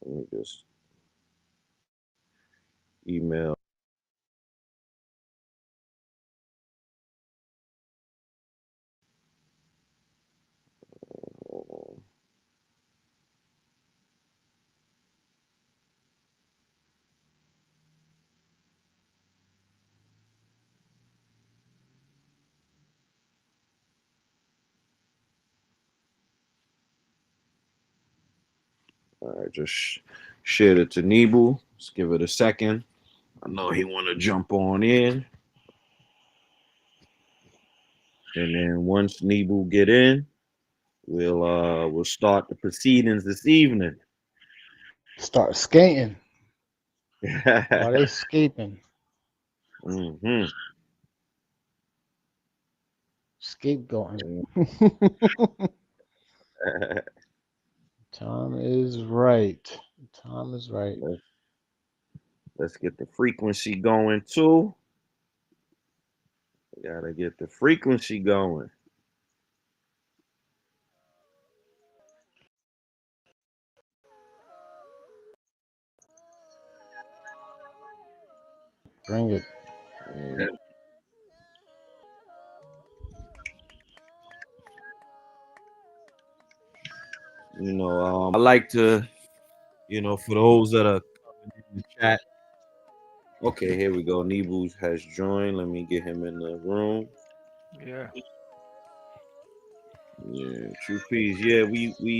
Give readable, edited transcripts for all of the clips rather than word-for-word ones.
me just email. All right, just shared it to Nebu. Let's give it a second. I know he want to jump on in, and then once Nebu get in, we'll start the proceedings this evening. Start skating while they hmm escaping. Scapegoating. Time is right. Time is right. let's, let's get the frequency going too. We gotta get the frequency going. Bring it. And, I like to, for those that are coming in the chat. Okay, here we go. Nebu has joined. Let me get him in the room. Yeah. Yeah, true peace. Yeah,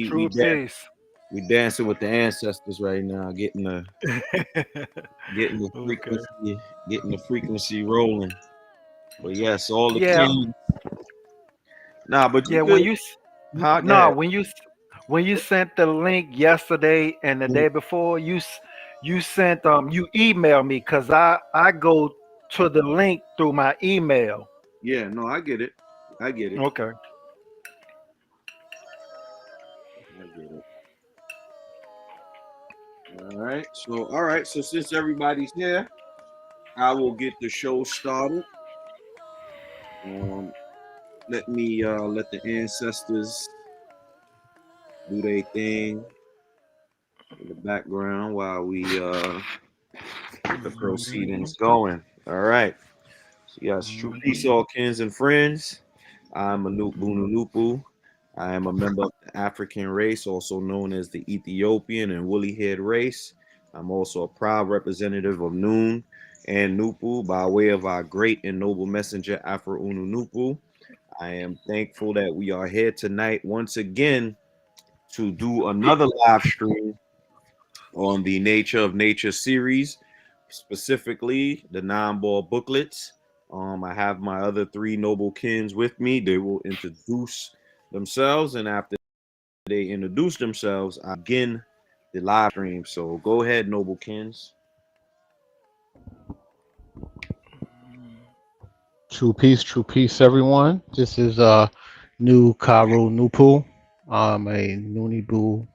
True peace. we dancing with the ancestors right now, getting the Okay. frequency, getting the frequency rolling. But yes, all the Yeah. kings. Nah, but you Yeah. good, huh? Go No, ahead. when you sent the link yesterday and the Mhm. day before, you sent you emailed me because I go to the link through my email. Yeah, no, I get it. I get it. Okay. I get it. All right. So since everybody's here, I will get the show started. Um, let the ancestors do their thing in the background while we get the proceedings going. All right. So yes, true peace, Mhm. all kins and friends. I'm Manuk Bununupu. I am a member of the African race, also known as the Ethiopian and woolly head race. I'm also a proud representative of Noon and Nupu by way of our great and noble messenger Afro Unu Nupu. I am thankful that we are here tonight once again to do another live stream on the Nature of Nature series, specifically the nine-ball booklets. I have my other three noble kins with me. They will introduce themselves, and after they introduce themselves, I begin the live stream. So go ahead, noble kins. True peace, everyone. This is new Karu Nupu. I'm a Nunibu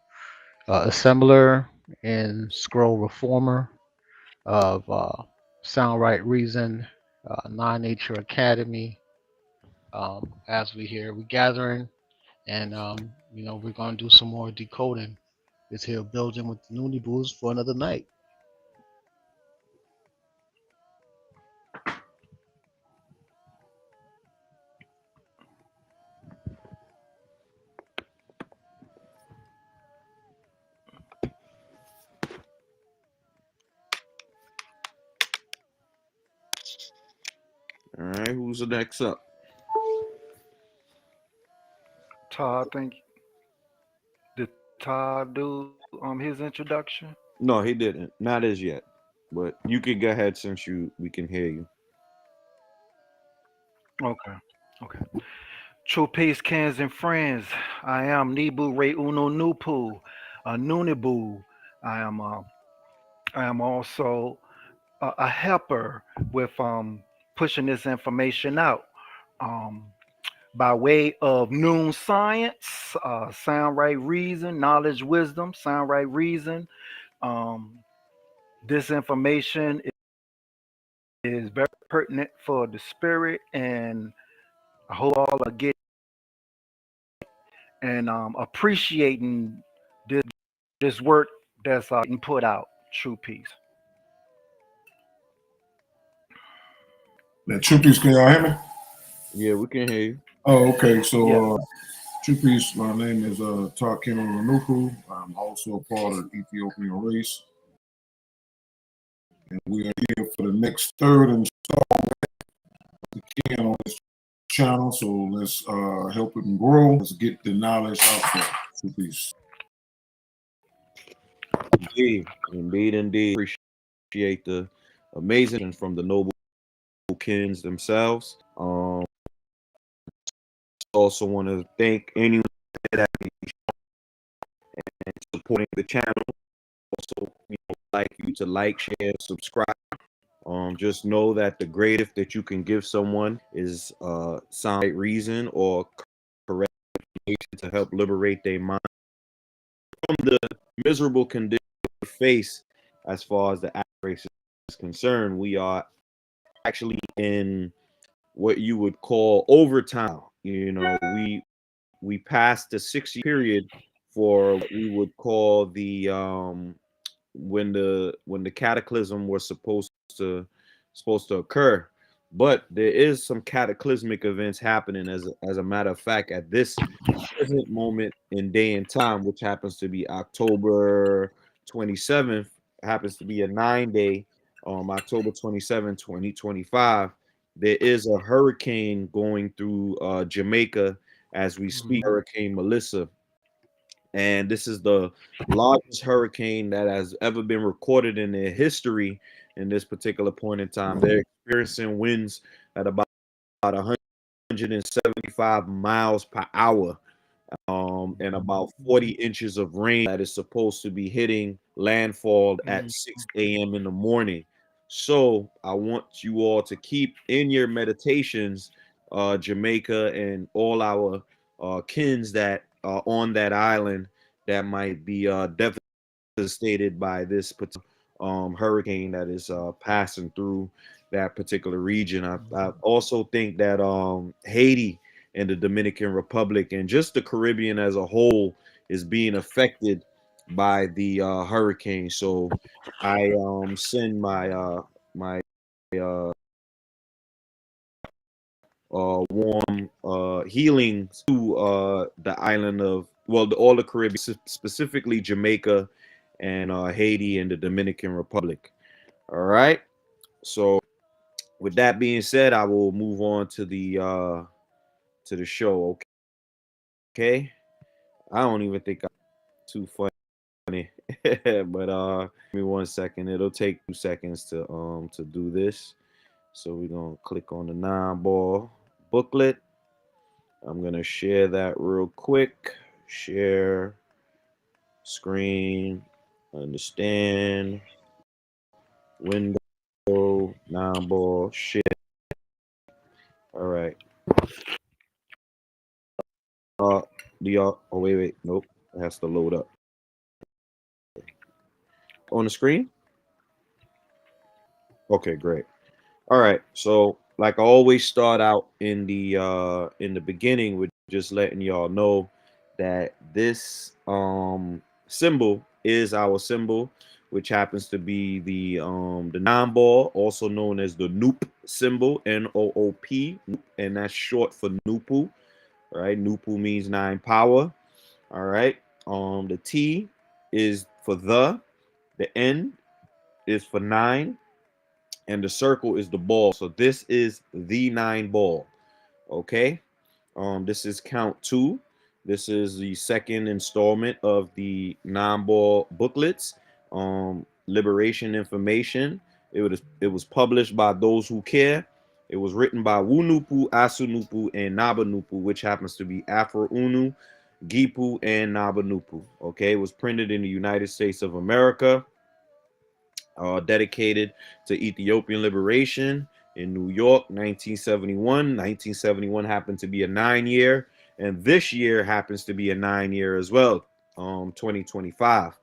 assembler and scroll reformer of Sound Right Reason, Non Nature Academy. As we here, we're gathering, and we're gonna do some more decoding. This here building with the Nunibus for another night. All right, who's the next up? Todd, think did Todd do his introduction? No, he didn't. Not as yet. But you can go ahead since we can hear you. Okay. Okay. True peace, cans and friends. I am Nibu Re Uno Nupu, Nunibu. I am I am also a helper with pushing this information out. Um, by way of noon science, sound right reason, knowledge, wisdom, sound right reason. Um, this information is very pertinent for the spirit, and I hope all are getting and appreciating this work that's getting put out. True peace. That True Peace, can y'all hear me? Yeah, we can hear you. Oh, okay. So, Yeah. True Peace, my name is Tarkino Lanuku. I'm also a part of the Ethiopian race. And we are here for the next third installment again on this channel. So let's help it grow. Let's get the knowledge out there. True Peace. Indeed, indeed, indeed. Appreciate the amazing from the noble kins themselves. Also want to thank anyone that is supporting the channel. Also, like you to like, share, subscribe. Just know that the greatest that you can give someone is sound right reason or correct information to help liberate their mind from the miserable condition we face as far as the race is concerned. We are actually in what you would call overtime. We passed the 6 year period for what we would call the when the cataclysm was supposed to occur. But there is some cataclysmic events happening as a matter of fact at this present moment in day and time, which happens to be October 27th, happens to be a 9 day, October 27th, 2025. There is a hurricane going through Jamaica as we speak, Hurricane Melissa. And this is the largest hurricane that has ever been recorded in their history in this particular point in time. They're experiencing winds at about 175 miles per hour, and about 40 inches of rain that is supposed to be hitting landfall at 6 a.m. in the morning. So I want you all to keep in your meditations Jamaica and all our kins that are on that island that might be devastated by this particular hurricane that is passing through that particular region. I also think that Haiti and the Dominican Republic and just the Caribbean as a whole is being affected by the hurricane. So I send my uh, warm healing to the island of all the Caribbean, specifically Jamaica and Haiti and the Dominican Republic. All right. So with that being said, I will move on to the show. Okay. I don't even think I'm too funny, but give me 1 second. It'll take 2 seconds to do this. So we're gonna click on the nine ball booklet. I'm gonna share that real quick. Share screen. Understand. Window. Nine ball. Share. All right. Do y'all? Oh wait. Nope. It has to load up on the screen. Okay, great. All right. So, like I always start out in the beginning with just letting y'all know that this symbol is our symbol, which happens to be the nine ball, also known as the Noop symbol, Noop, and that's short for Nupu. All right, Nupu means nine power. All right. The T is for the N is for nine, and the circle is the ball. So this is the nine ball. Okay. This is count two. This is the second installment of the nine ball booklets. Liberation information. It was published by Those Who Care. It was written by Wunupu, Asunupu, and Nabanupu, which happens to be Afro Unu, Gipu, and Nabanupu. Okay, it was printed in the United States of America, dedicated to Ethiopian liberation in New York, 1971. 1971 happened to be a 9 year, and this year happens to be a 9 year as well, 2025.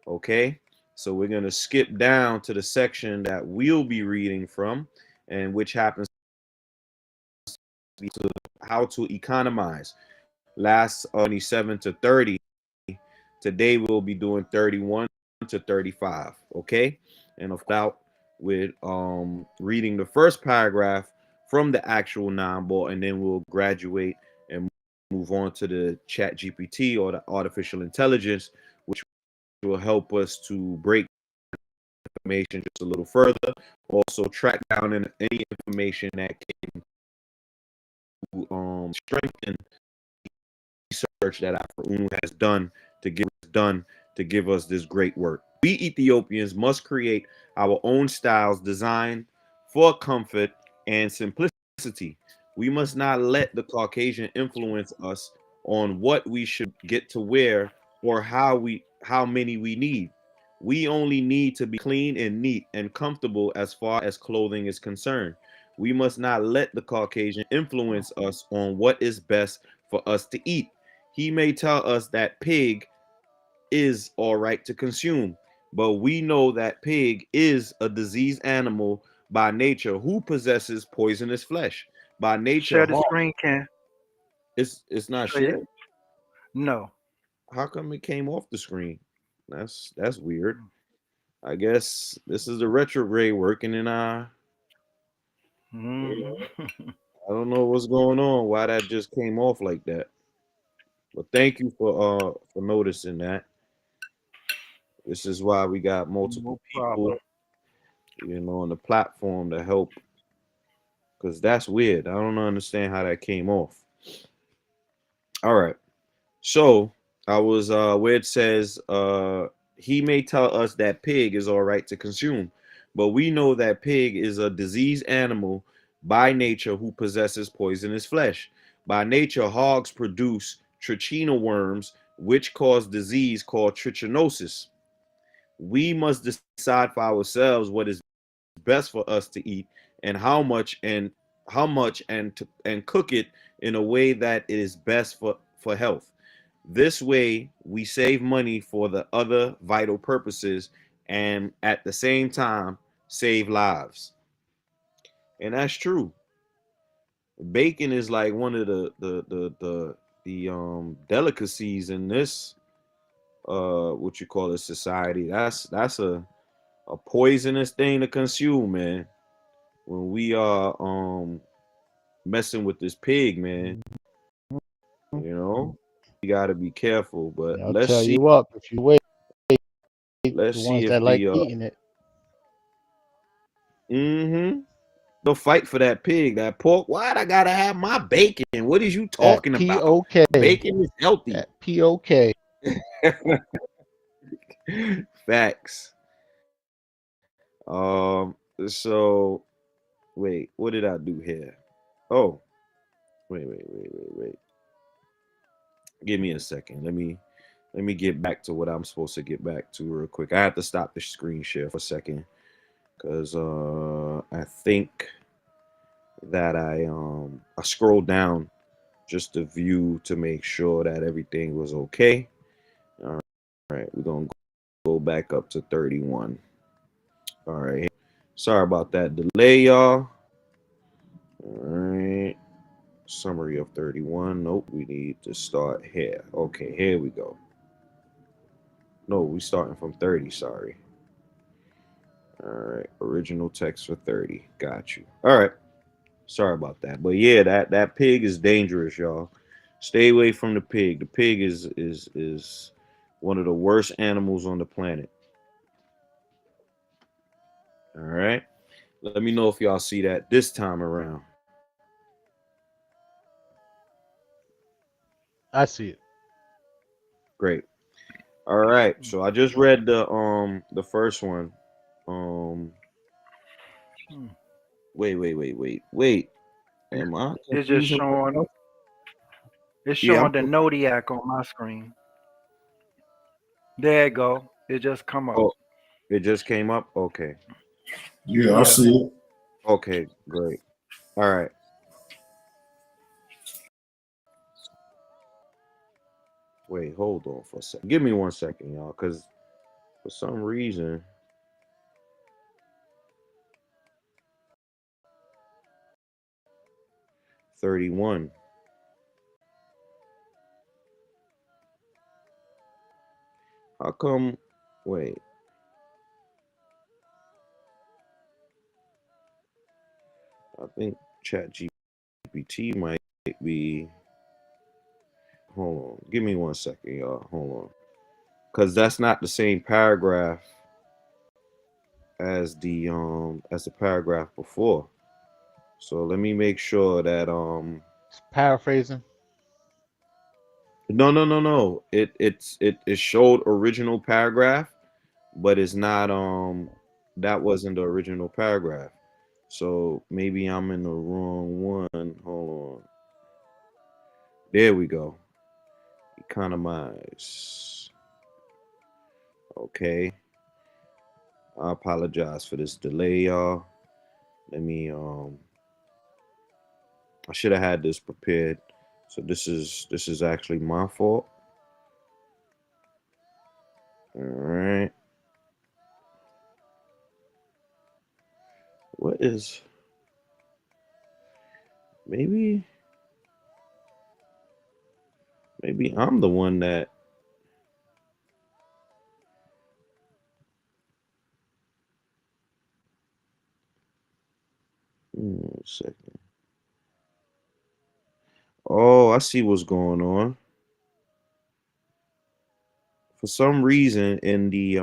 Okay, so we're going to skip down to the section that we'll be reading from, and which happens to be how to economize. Last 27 to 30. Today we'll be doing 31. to 35. Okay, and without with reading the first paragraph from the actual nine ball, and then we'll graduate and move on to the chat GPT or the artificial intelligence, which will help us to break information just a little further. Also track down any information that can strengthen research that Afro has done to give us this great work. We Ethiopians must create our own styles designed for comfort and simplicity. We must not let the Caucasian influence us on what we should get to wear or how many we need. We only need to be clean and neat and comfortable as far as clothing is concerned. We must not let the Caucasian influence us on what is best for us to eat. He may tell us that pig is all right to consume, but we know that pig is a diseased animal by nature who possesses poisonous flesh. By nature, Share the hawk. screen, Ken. It's not Show you. shared. No. How come it came off the screen? That's weird. I guess this is the retrograde working in our. Hmm. I don't know what's going on. Why that just came off like that. But thank you for noticing that. This is why we got multiple No people, problem. on the platform to help, because that's weird. I don't understand how that came off. All right. So I was where it says he may tell us that pig is all right to consume, but we know that pig is a diseased animal by nature who possesses poisonous flesh. By nature, hogs produce trichina worms, which cause disease called trichinosis. We must decide for ourselves what is best for us to eat and how much and cook it in a way that it is best for health. This way we save money for the other vital purposes and at the same time save lives. And that's true. Bacon is like one of the delicacies in this what you call a society. That's a poisonous thing to consume, man. When we are messing with this pig, man, you know, we gotta be careful. But Yeah, I'll tell you what, if you wait, let's the see ones if that like the eating it, mm-hmm. They'll fight for that pig, that pork. Why'd I gotta have my bacon? What is you that talking about? POK, Bacon is healthy. that POK. Facts. So wait, what did I do here? Oh, wait. Give me a second. Let me get back to what I'm supposed to get back to real quick. I have to stop the screen share for a second because I think that I scrolled down just to view to make sure that everything was okay. All right, we're gonna go back up to 31. All right. Sorry about that delay, y'all. All right. Summary of 31. Nope, we need to start here. Okay, here we go. No, we starting from 30, sorry. All right, original text for 30. Got you. All right. Sorry about that. But yeah, that pig is dangerous, y'all. Stay away from the pig. The pig is one of the worst animals on the planet. All right. Let me know if y'all see that this time around. I see it. Great. All right. So I just read the first one. Um Hmm. wait. Am I It's just confusing showing. myself? It's Yeah, showing the Nodiac on my screen. There you go. It just come up. oh, it just came up. Okay. Yeah, I Yeah. see it. Okay, great. All right. Wait, hold on for a second. Give me 1 second, y'all, because for some reason, 31. How come? Wait. I think Chat GPT might be. Hold on, give me 1 second, y'all. Hold on, because that's not the same paragraph as the paragraph before. So let me make sure that It's paraphrasing. no. It showed original paragraph, but it's not that wasn't the original paragraph. So maybe I'm in the wrong one. Hold on. There we go. Economize. Okay. I apologize for this delay, y'all. Let me I should have had this prepared. So this is actually my fault. All right. What is maybe maybe I'm the one that second. Oh, I see what's going on. For some reason in the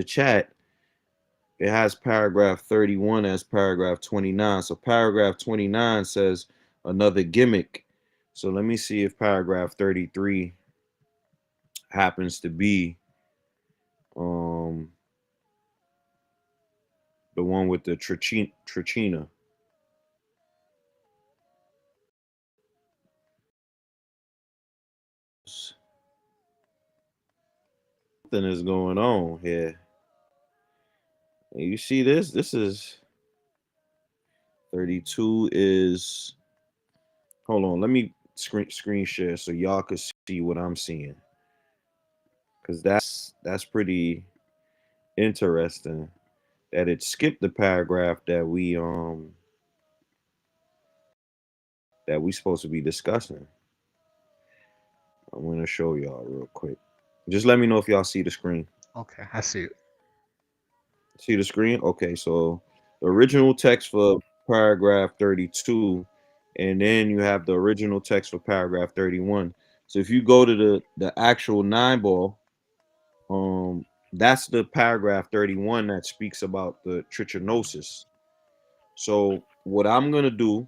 chat, it has paragraph 31 as paragraph 29. So paragraph 29 says another gimmick. So let me see if paragraph 33 happens to be um the one with the trichina. Something is going on here. And you see this? This is 32 is hold on, let me screen share so y'all can see what I'm seeing. Cause that's pretty interesting that it skipped the paragraph that we supposed to be discussing. I'm gonna show y'all real quick. Just let me know if y'all see the screen. Okay, I see it. See the screen? Okay, so the original text for paragraph 32, and then you have the original text for paragraph 31. So if you go to the actual 9 ball, that's the paragraph 31 that speaks about the trichinosis. So what I'm gonna do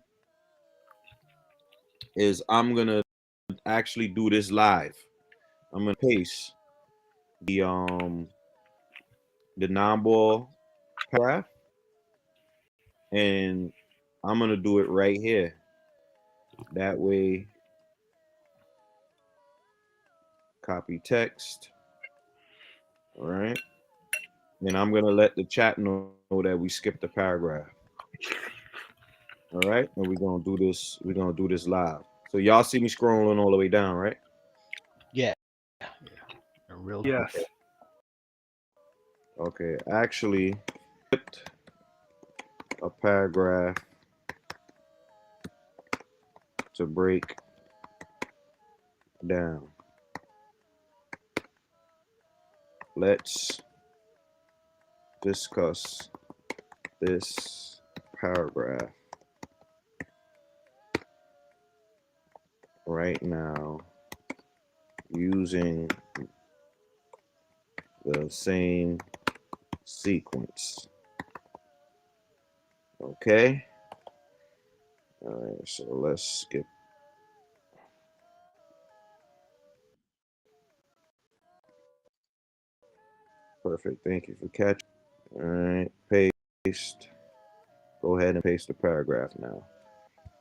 is I'm gonna actually do this live. I'm gonna paste the 9 ball paragraph, and I'm gonna do it right here. That way, copy text. All right, and I'm gonna let the chat know that we skipped the paragraph. All right, and we're gonna do this. We're gonna do this live. So y'all see me scrolling all the way down, right? Yeah, yeah. In real time. Yes. Okay. Okay. Actually, skipped a paragraph to break down. Let's discuss this paragraph right now using the same sequence. Okay. All right. So let's skip. Perfect. Thank you for catching. All right. Paste. Go ahead and paste the paragraph now.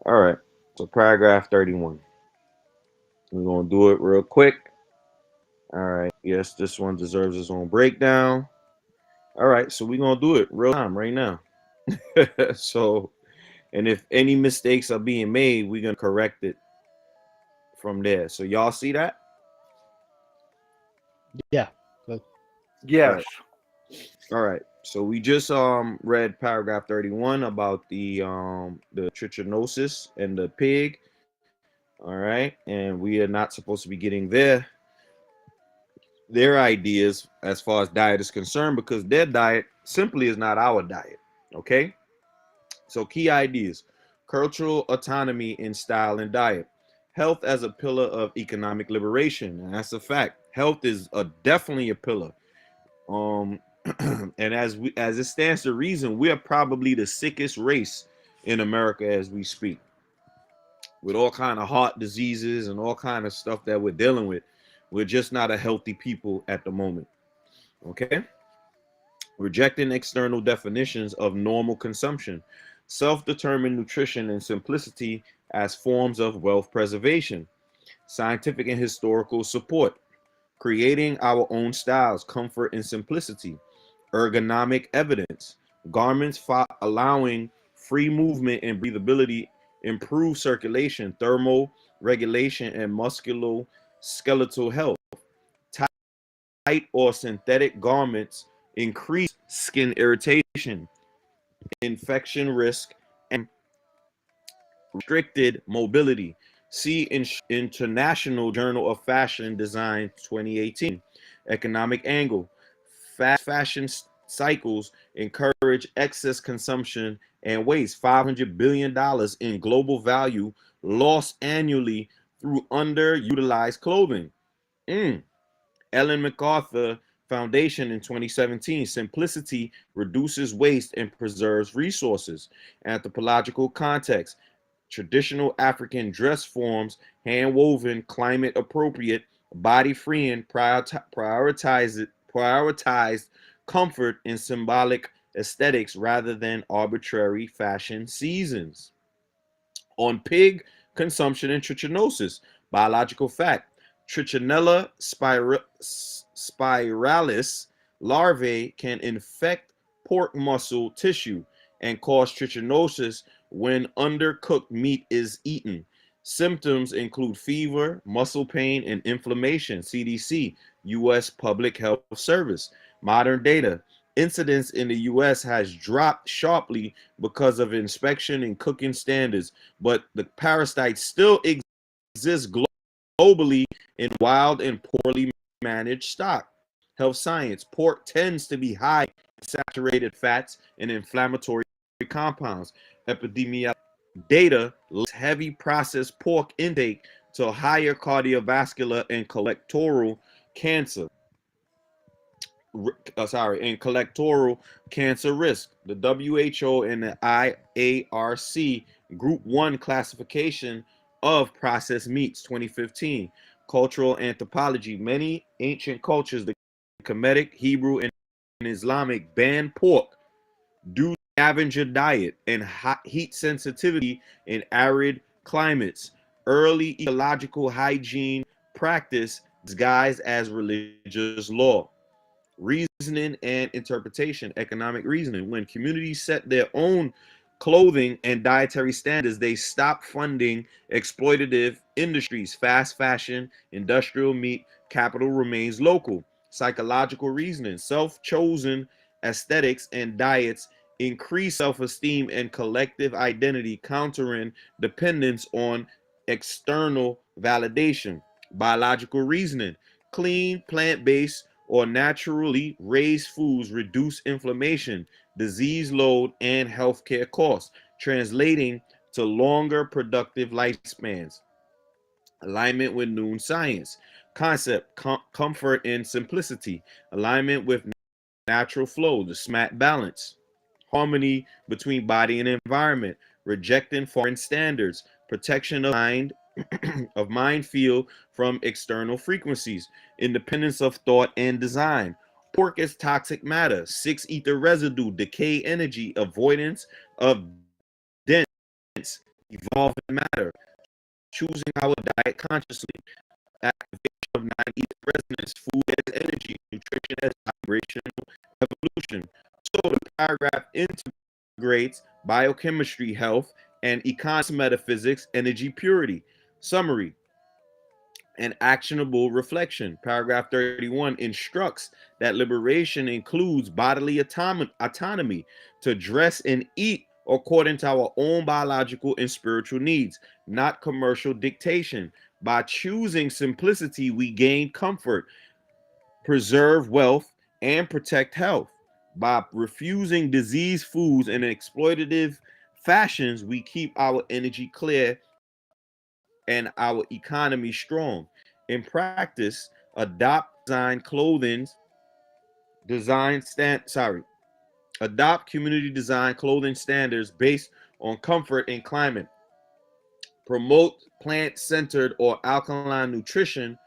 All right. So paragraph 31. We're gonna do it real quick. All right. Yes, this one deserves its own breakdown. All right. So we're gonna do it real time right now. So, and if any mistakes are being made, we're gonna correct it from there. So y'all see that? Yeah. Good. All Yes. right. All right. So we just read paragraph 31 about the trichinosis and the pig. All right. And we are not supposed to be getting their ideas as far as diet is concerned because their diet simply is not our diet. Okay. So, key ideas: cultural autonomy in style and diet, health as a pillar of economic liberation. And that's a fact. Health is definitely a pillar. Um, and as it stands to reason, we are probably the sickest race in America as we speak, with all kind of heart diseases and all kind of stuff that we're dealing with. We're just not a healthy people at the moment. Okay, rejecting external definitions of normal consumption, self-determined nutrition and simplicity as forms of wealth preservation, scientific and historical support, creating our own styles, comfort and simplicity, ergonomic evidence, garments allowing free movement and breathability, improve circulation, thermal regulation, and musculoskeletal health. Tight or synthetic garments increase skin irritation, infection risk, and restricted mobility. See International Journal of Fashion Design 2018. Economic angle. Fast fashion cycles encourage excess consumption and waste. $500 billion in global value lost annually through underutilized clothing. Mm. Ellen MacArthur Foundation in 2017. Simplicity reduces waste and preserves resources. Anthropological context. Traditional African dress forms, hand woven, climate appropriate, body freeing, prioritized comfort and symbolic aesthetics rather than arbitrary fashion seasons. On pig consumption and trichinosis, biological fact: Trichinella spiralis larvae can infect pork muscle tissue and cause trichinosis when undercooked meat is eaten. Symptoms include fever, muscle pain, and inflammation. CDC, U.S. Public Health Service. Modern data: incidence in the U.S. has dropped sharply because of inspection and cooking standards, but the parasite still exists globally in wild and poorly managed stock. Health science: pork tends to be high in saturated fats and inflammatory compounds. Epidemiology data links heavy processed pork intake to higher cardiovascular and colorectal cancer. And colorectal cancer risk. The WHO and the IARC Group 1 classification of processed meats 2015. Cultural anthropology. Many ancient cultures, the Kemetic, Hebrew, and Islamic, banned pork due to scavenger diet and heat sensitivity in arid climates. Early ecological hygiene practice disguised as religious law. Reasoning and interpretation. Economic reasoning: when communities set their own clothing and dietary standards, they stop funding exploitative industries. Fast fashion, industrial meat, capital remains local. Psychological reasoning: self-chosen aesthetics and diets increase self-esteem and collective identity, countering dependence on external validation. Biological reasoning: clean, plant-based, or naturally raised foods reduce inflammation, disease load, and healthcare costs, translating to longer productive lifespans. Alignment with noon science. Concept: comfort and simplicity. Alignment with natural flow, the SMAT balance. Harmony between body and environment. Rejecting foreign standards. Protection of mind field from external frequencies. Independence of thought and design. Pork as toxic matter. Six ether residue. Decay energy. Avoidance of dense evolving matter. Choosing our diet consciously. Activation of nine-ether resonance. Food as energy. Nutrition as vibrational evolution. So the paragraph integrates biochemistry, health, and economics, metaphysics, energy purity. Summary and actionable reflection. Paragraph 31 instructs that liberation includes bodily autonomy to dress and eat according to our own biological and spiritual needs, not commercial dictation. By choosing simplicity, we gain comfort, preserve wealth, and protect health. By refusing disease foods and exploitative fashions, we keep our energy clear and our economy strong. In practice, adopt design clothing design stand sorry adopt community design clothing standards based on comfort and climate. Promote plant-centered or alkaline nutrition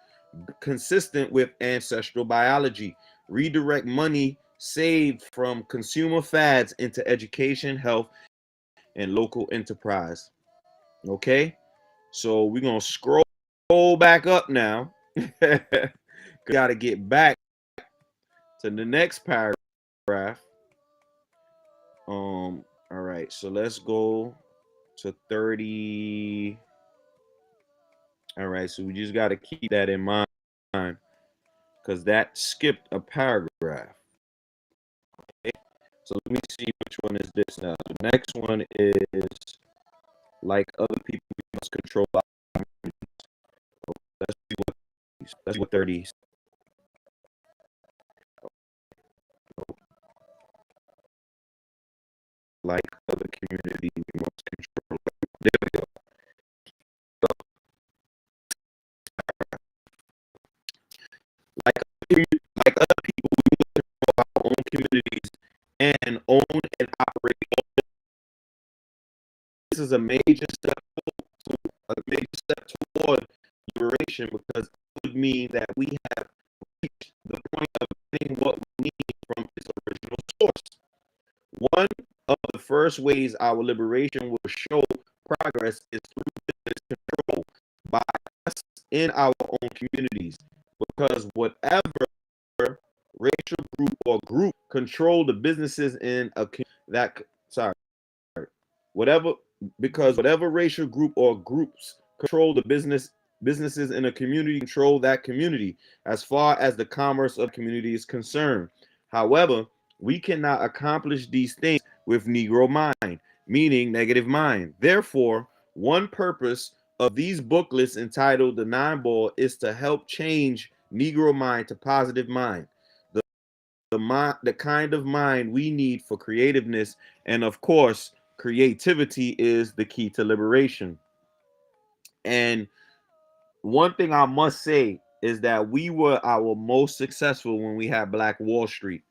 consistent with ancestral biology. Redirect money saved from consumer fads into education, health, and local enterprise. Okay? So we're gonna scroll back up now. Gotta get back to the next paragraph. All right, so let's go to 30. All right, so we just got to keep that in mind because that skipped a paragraph. Okay? So let me see which one is this now. The next one is like other people, we must control our communities. Let's see what 30. Like other communities, we must control. There we go. So, like, like other people, we must control our own communities and own and operate. This is a major step toward liberation because it would mean that we have reached the point of getting what we need from its original source. One of the first ways our liberation will show progress is through business control by us in our own communities. Because whatever racial group or group control the businesses in a that sorry whatever because whatever racial group or groups control the businesses in a community control that community as far as the commerce of community is concerned. However, we cannot accomplish these things with Negro mind, meaning negative mind. Therefore, one purpose of these booklets entitled The Nine Ball is to help change Negro mind to positive mind. The kind of mind we need for creativeness, and of course, creativity is the key to liberation. And one thing I must say is that we were our most successful when we had Black Wall Street.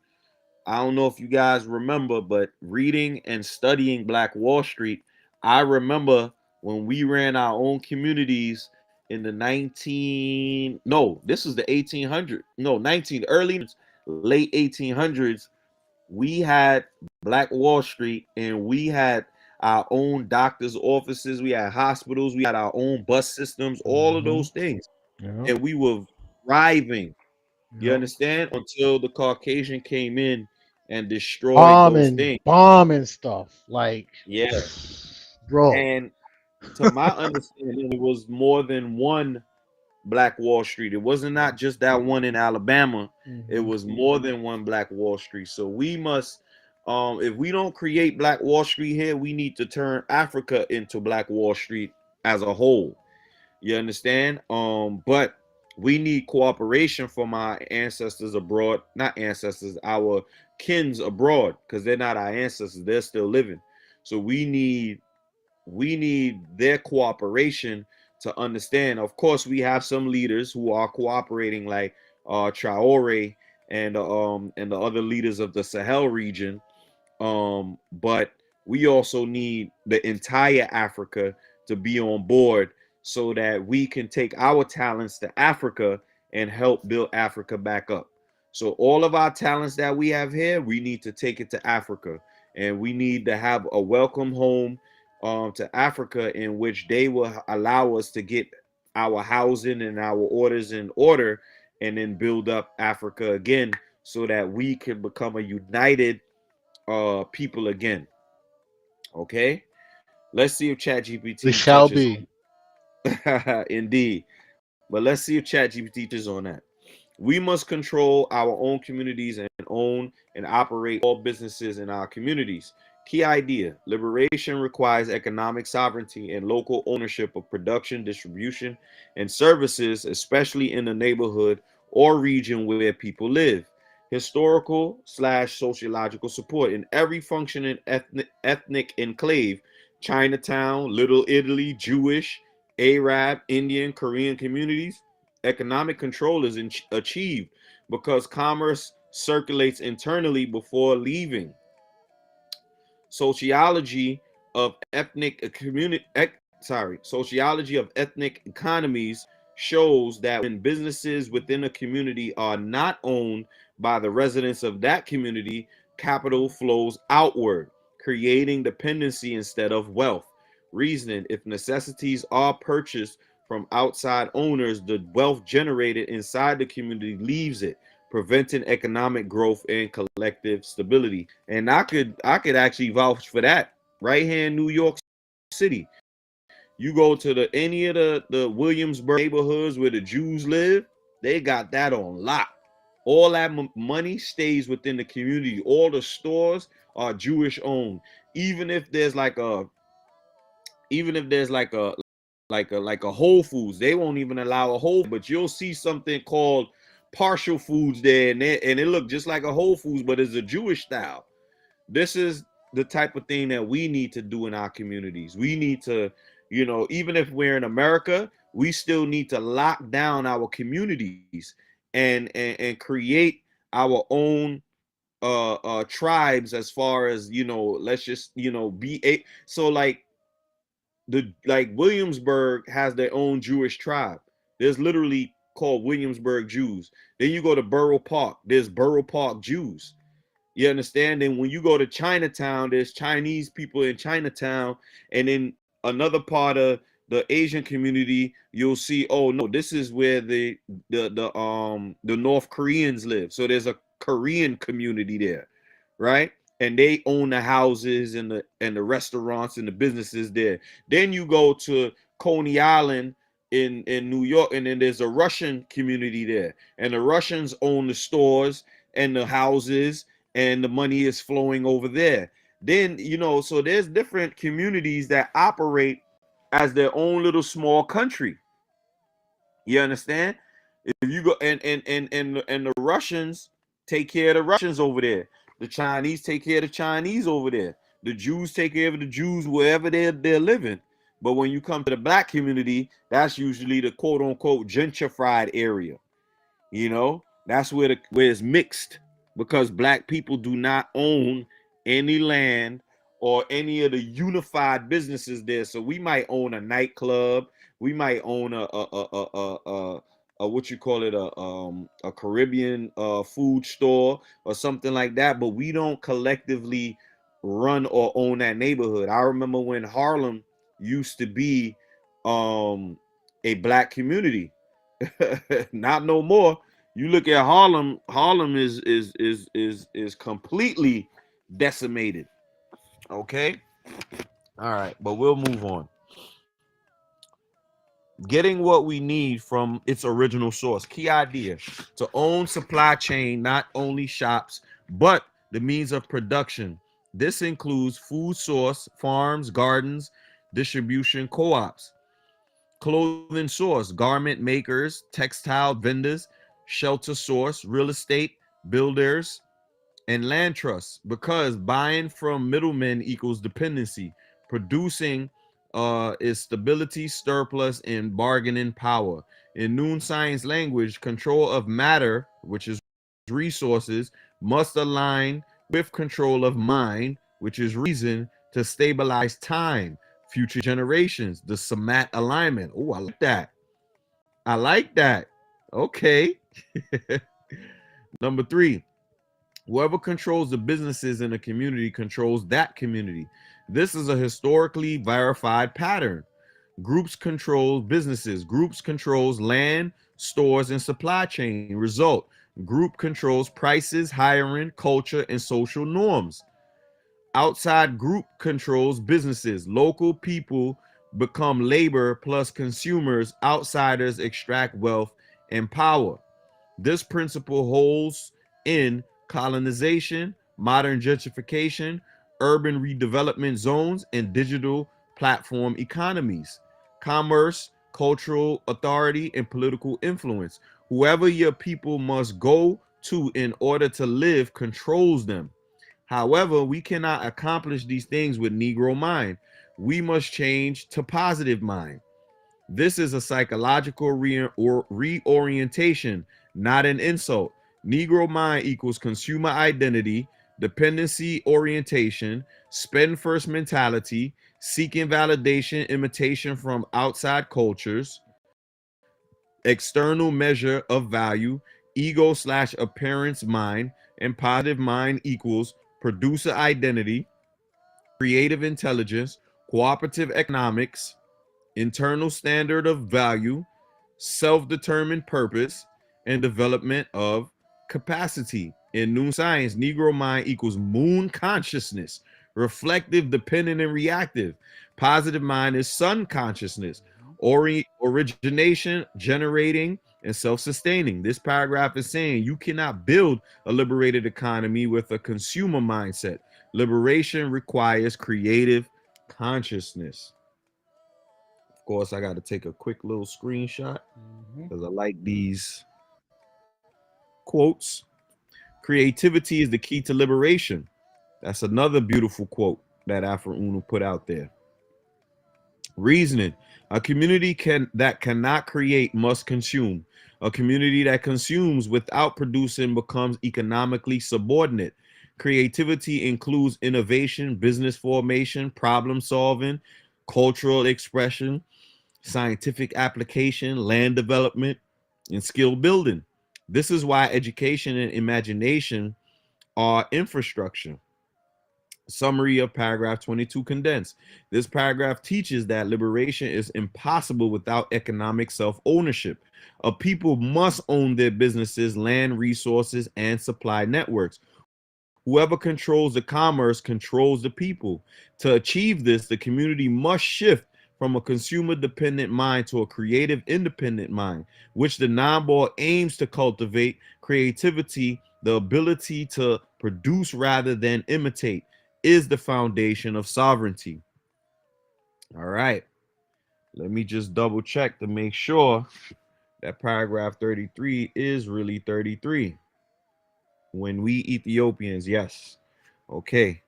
I don't know if you guys remember, but reading and studying Black Wall Street, I remember when we ran our own communities in the 19 no, this was the 1800 no 19 early late 1800s. We had Black Wall Street and we had our own doctors' offices, we had hospitals, we had our own bus systems, all of Mm-hmm. those things. Yep. And we were thriving. You Yep. understand? Until the Caucasian came in and destroyed those things. Bombing stuff. Like, Yeah. bro. And to my understanding, it was more than one Black Wall Street. It wasn't not just that one in Alabama. It Mm-hmm. was more than one Black Wall Street. So we must, if we don't create Black Wall Street here, we need to turn Africa into Black Wall Street as a whole. You understand? But we need cooperation from our ancestors abroad, not ancestors, our kins abroad, because they're not our ancestors, they're still living. So we need their cooperation to understand. Of course, we have some leaders who are cooperating, like Traore and the other leaders of the Sahel region. But we also need the entire Africa to be on board so that we can take our talents to Africa and help build Africa back up. So all of our talents that we have here, we need to take it to Africa, and we need to have a welcome home to Africa in which they will allow us to get our housing and our orders in order, and then build up Africa again so that we can become a united people again. Okay, let's see if We ChatGPT shall touches be. on indeed. But let's see if ChatGPT touches on that. We must control our own communities and own and operate all businesses in our communities. Key idea: liberation requires economic sovereignty and local ownership of production, distribution, and services, especially in the neighborhood or region where people live. Historical/sociological support in every functioning ethnic enclave Chinatown, Little Italy, Jewish, Arab, Indian, Korean communities. Economic control is achieved because commerce circulates internally before leaving. Sociology of ethnic community sociology of ethnic economies shows that when businesses within a community are not owned by the residents of that community, capital flows outward, creating dependency instead of wealth. Reasoning: if necessities are purchased from outside owners, the wealth generated inside the community leaves it, preventing economic growth and collective stability. And I could actually vouch for that right here in New York City. You go to any of the Williamsburg neighborhoods where the Jews live, they got that on lock. All that money stays within the community. All the stores are Jewish owned. Even if there's like a even if there's like a Whole Foods, they won't even allow a Whole, but you'll see something called partial foods there, and it look just like a Whole Foods, but it's a Jewish style. This is the type of thing that we need to do in our communities. We need to, even if we're in America, we still need to lock down our communities and create our own tribes, as far as, let's just, be a so like Williamsburg has their own Jewish tribe. There's literally called Williamsburg Jews. Then you go to Borough Park, there's Borough Park Jews. You understand? And when you go to Chinatown, there's Chinese people in Chinatown, and in another part of the Asian community, you'll see, oh no, this is where the North Koreans live. So there's a Korean community there, right? And they own the houses and the restaurants and the businesses there. Then you go to Coney Island in New York, and then there's a Russian community there, and the Russians own the stores and the houses, and the money is flowing over there. Then, so there's different communities that operate as their own little small country. You understand? If you go and the Russians take care of the Russians over there. The Chinese take care of the Chinese over there. The Jews take care of the Jews wherever they're living. But when you come to the black community, that's usually the quote unquote gentrified area. That's where it's mixed, because black people do not own any land or any of the unified businesses there. So we might own a nightclub, we might own a what you call it, a Caribbean food store or something like that, but we don't collectively run or own that neighborhood. I remember when Harlem used to be a black community. Not no more. You look at Harlem. Harlem is completely decimated. Okay. All right, but we'll move on. Getting what we need from its original source. Key idea: to own supply chain, not only shops, but the means of production. This includes food source, farms, gardens, distribution, co-ops. Clothing source, garment makers, textile vendors, shelter source, real estate, builders, and land trusts, because buying from middlemen equals dependency. Producing is stability, surplus, and bargaining power. In Noon Science language, control of matter, which is resources, must align with control of mind, which is reason, to stabilize time, future generations, the Samat alignment. Oh, I like that. I like that. Okay. Number 3, whoever controls the businesses in a community controls that community. This is a historically verified pattern. Groups control businesses. Groups controls land, stores, and supply chain. Result: group controls prices, hiring, culture, and social norms. Outside group controls businesses. Local people become labor plus consumers. Outsiders extract wealth and power. This principle holds in colonization, modern gentrification, urban redevelopment zones, and digital platform economies. Commerce, cultural authority, and political influence. Whoever your people must go to in order to live controls them. However, we cannot accomplish these things with Negro mind. We must change to positive mind. This is a psychological reorientation, not an insult. Negro mind equals consumer identity, dependency orientation, spend first mentality, seeking validation, imitation from outside cultures, external measure of value, ego slash appearance mind, and positive mind equals producer identity, creative intelligence, cooperative economics, internal standard of value, self determined purpose, and development of capacity. In New Science, Negro mind equals moon consciousness, reflective, dependent, and reactive. Positive mind is sun consciousness, origination, generating, and self sustaining. This paragraph is saying you cannot build a liberated economy with a consumer mindset. Liberation requires creative consciousness. Of course, I got to take a quick little screenshot Mhm. because I like these quotes. Creativity is the key to liberation. That's another beautiful quote that Afro Uno put out there. Reasoning. A community that cannot create must consume. A community that consumes without producing becomes economically subordinate. Creativity includes innovation, business formation, problem solving, cultural expression, scientific application, land development, and skill building. This is why education and imagination are infrastructure. Summary of paragraph 22 condensed. This paragraph teaches that liberation is impossible without economic self ownership. A people must own their businesses, land resources, and supply networks. Whoever controls the commerce controls the people. To achieve this, the community must shift from a consumer dependent mind to a creative independent mind, which the non-ball aims to cultivate. Creativity, the ability to produce rather than imitate, is the foundation of sovereignty. All right. Let me just double check to make sure that paragraph 33 is really 33. When we Ethiopians, yes. Okay.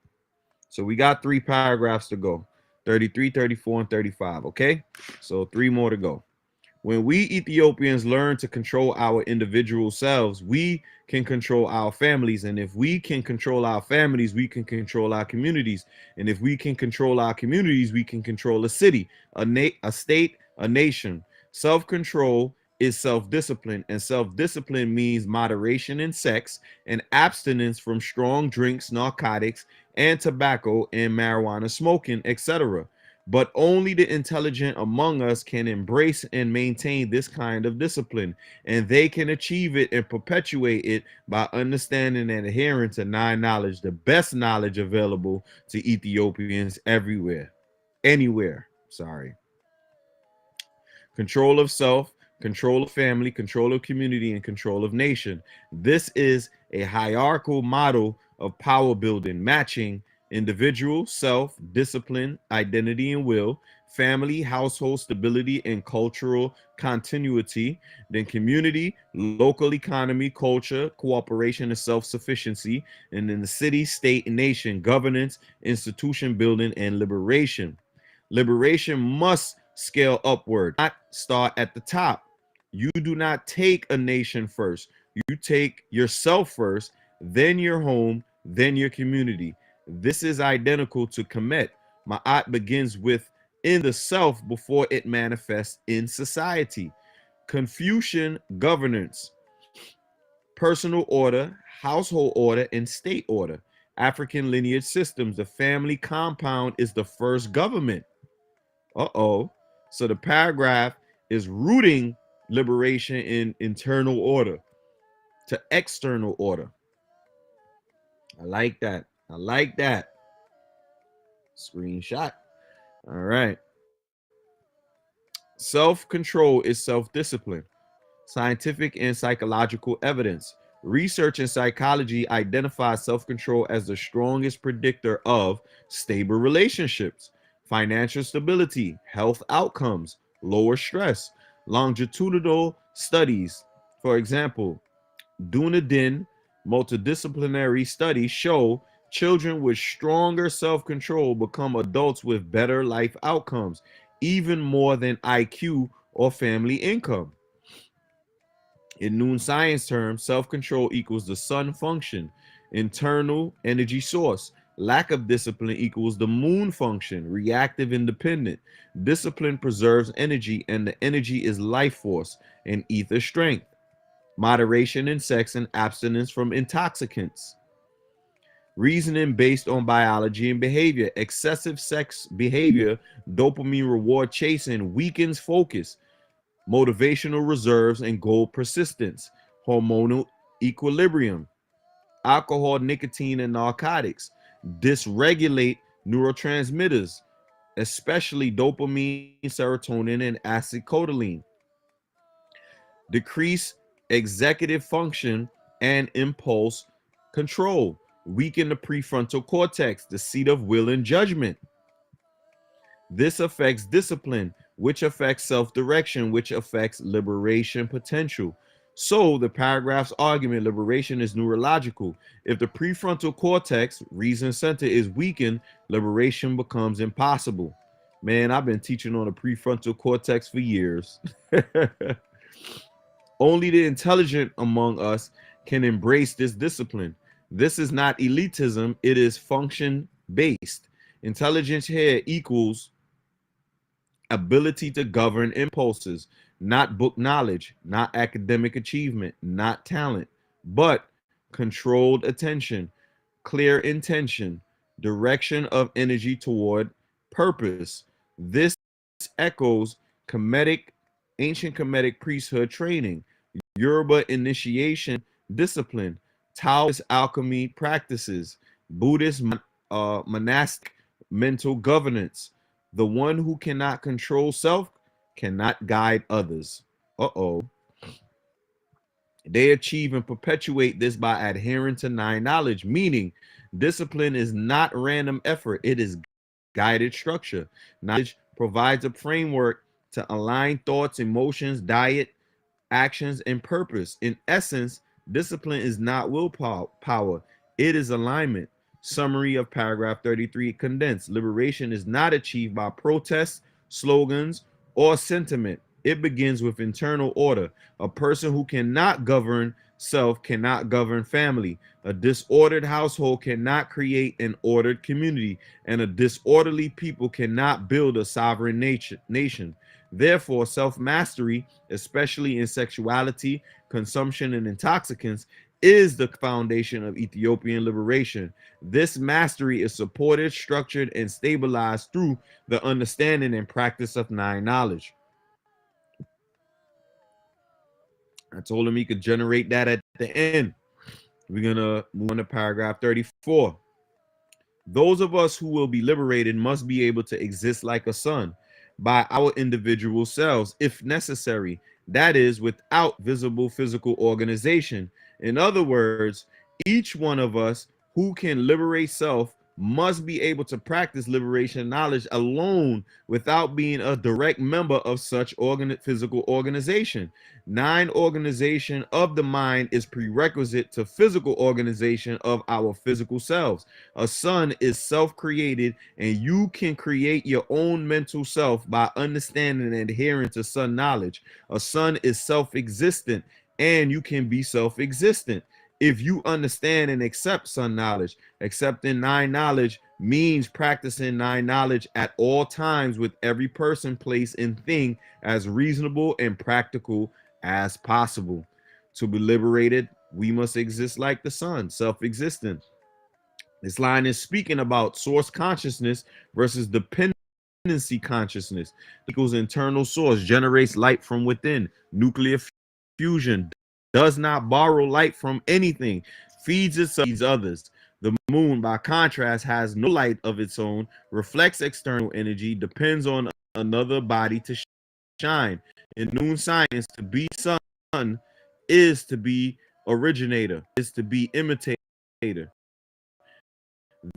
So we got 3 paragraphs to go. 33, 34, and 35. Okay. So 3 more to go. When we Ethiopians learn to control our individual selves, we can control our families. And if we can control our families, we can control our communities. And if we can control our communities, we can control a city, a state, a nation. Self control is self discipline, and self discipline means moderation in sex and abstinence from strong drinks, narcotics, and tobacco and marijuana smoking, etc. But only the intelligent among us can embrace and maintain this kind of discipline, and they can achieve it and perpetuate it by understanding and adhering to nine knowledge, the best knowledge available to Ethiopians everywhere, anywhere. Sorry. Control of self, control of family, control of community, and control of nation. This is a hierarchical model of power building, matching individual, self, discipline, identity, and will, family, household stability, and cultural continuity, then community, local economy, culture, cooperation, and self sufficiency, and then the city, state, and nation, governance, institution building, and liberation. Liberation must scale upward, not start at the top. You do not take a nation first. You take yourself first, then your home, then your community. This is identical to Kemet. Ma'at begins with in the self before it manifests in society. Confucian governance, personal order, household order, and state order. African lineage systems. The family compound is the first government. Uh-oh. So the paragraph is rooting liberation in internal order to external order. I like that. I like that. Screenshot. All right. Self-control is self-discipline. Scientific and psychological evidence. Research in psychology identifies self control as the strongest predictor of stable relationships, financial stability, health outcomes, lower stress. Longitudinal studies, for example, Dunedin multidisciplinary studies show Children with stronger self control become adults with better life outcomes, even more than IQ or family income. In noon science terms, self control equals the sun function, internal energy source. Lack of discipline equals the moon function, reactive independent. Discipline preserves energy, and the energy is life force and ether strength. Moderation in sex and abstinence from intoxicants. Reasoning based on biology and behavior. Excessive sex behavior, dopamine reward chasing weakens focus, motivational reserves, and goal persistence. Hormonal equilibrium. Alcohol, nicotine, and narcotics dysregulate neurotransmitters, especially dopamine, serotonin, and acetylcholine. Decrease executive function and impulse control. Weaken the prefrontal cortex, the seat of will and judgment. This affects discipline, which affects self direction, which affects liberation potential. So, the paragraph's argument liberation is neurological. If the prefrontal cortex, reason center, is weakened, liberation becomes impossible. Man, I've been teaching on the prefrontal cortex for years. Only the intelligent among us can embrace this discipline. This is not elitism, it is function based. Intelligence here equals ability to govern impulses, not book knowledge, not academic achievement, not talent, but controlled attention, clear intention, direction of energy toward purpose. This echoes Kemetic, ancient Kemetic priesthood training, Yoruba initiation discipline, Taoist alchemy practices, Buddhist monastic mental governance. The one who cannot control self cannot guide others. Uh-oh. They achieve and perpetuate this by adhering to nine knowledge, meaning discipline is not random effort, it is guided structure. Knowledge provides a framework to align thoughts, emotions, diet, actions, and purpose. In essence, discipline is not willpower, it is alignment. Summary of paragraph 33 condensed. Liberation is not achieved by protests, slogans, or sentiment. It begins with internal order. A person who cannot govern self cannot govern family. A disordered household cannot create an ordered community, and a disorderly people cannot build a sovereign nation. Therefore, self mastery, especially in sexuality, consumption, and intoxicants, is the foundation of Ethiopian liberation. This mastery is supported, structured, and stabilized through the understanding and practice of nine knowledge. I told him he could generate that at the end. We're going to move on to paragraph 34. Those of us who will be liberated must be able to exist like a sun by our individual selves, if necessary. That is, without visible physical organization. In other words, each one of us who can liberate self must be able to practice liberation knowledge alone without being a direct member of such physical organization. Nine organization of the mind is prerequisite to physical organization of our physical selves. A sun is self-created, and you can create your own mental self by understanding and adhering to sun knowledge. A sun is self-existent, and you can be self-existent if you understand and accept sun knowledge. Accepting nine knowledge means practicing nine knowledge at all times with every person, place, and thing as reasonable and practical as possible. To be liberated, we must exist like the sun, self-existent. This line is speaking about source consciousness versus dependency consciousness. Equals internal source, generates light from within. Nuclear fusion does not borrow light from anything, feeds itself, feeds others. The moon, by contrast, has no light of its own, reflects external energy, depends on another body to shine. In noon science, to be sun is to be originator, is to be imitator.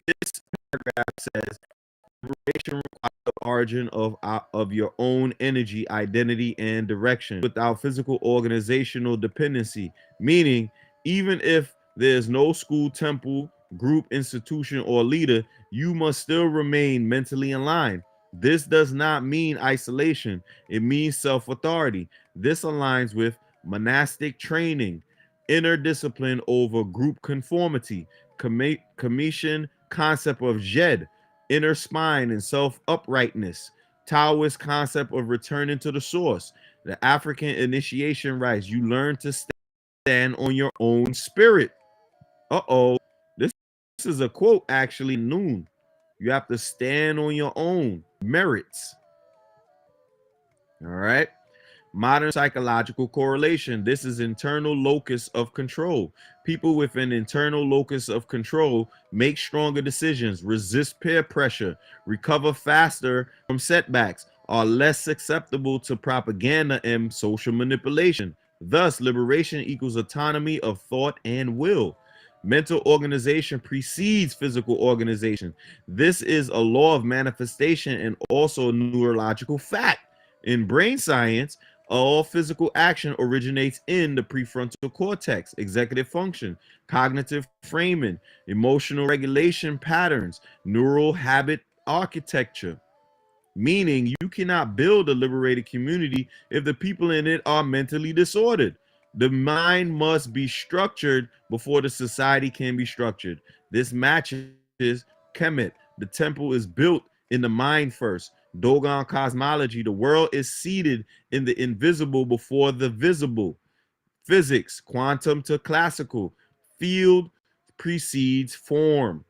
This paragraph says liberation requires the origin of your own energy, identity, and direction without physical organizational dependency. Meaning, even if there's no school, temple, group, institution, or leader, you must still remain mentally aligned. This does not mean isolation, it means self authority. This aligns with monastic training, inner discipline over group conformity, Commission concept of Jed, inner spine, and self uprightness, Taoist concept of returning to the source, the African initiation rites. You learn to stand on your own spirit. Uh-oh. This is a quote actually noon. You have to stand on your own merits. All right. Modern psychological correlation. This is internal locus of control. People with an internal locus of control make stronger decisions, resist peer pressure, recover faster from setbacks, are less susceptible to propaganda and social manipulation. Thus, liberation equals autonomy of thought and will. Mental organization precedes physical organization. This is a law of manifestation and also a neurological fact. In brain science, all physical action originates in the prefrontal cortex, executive function, cognitive framing, emotional regulation patterns, neural habit architecture. Meaning, you cannot build a liberated community if the people in it are mentally disordered. The mind must be structured before the society can be structured. This matches Kemet. The temple is built in the mind first. Dogon cosmology, the world is seated in the invisible before the visible. Physics, quantum to classical. Field precedes form.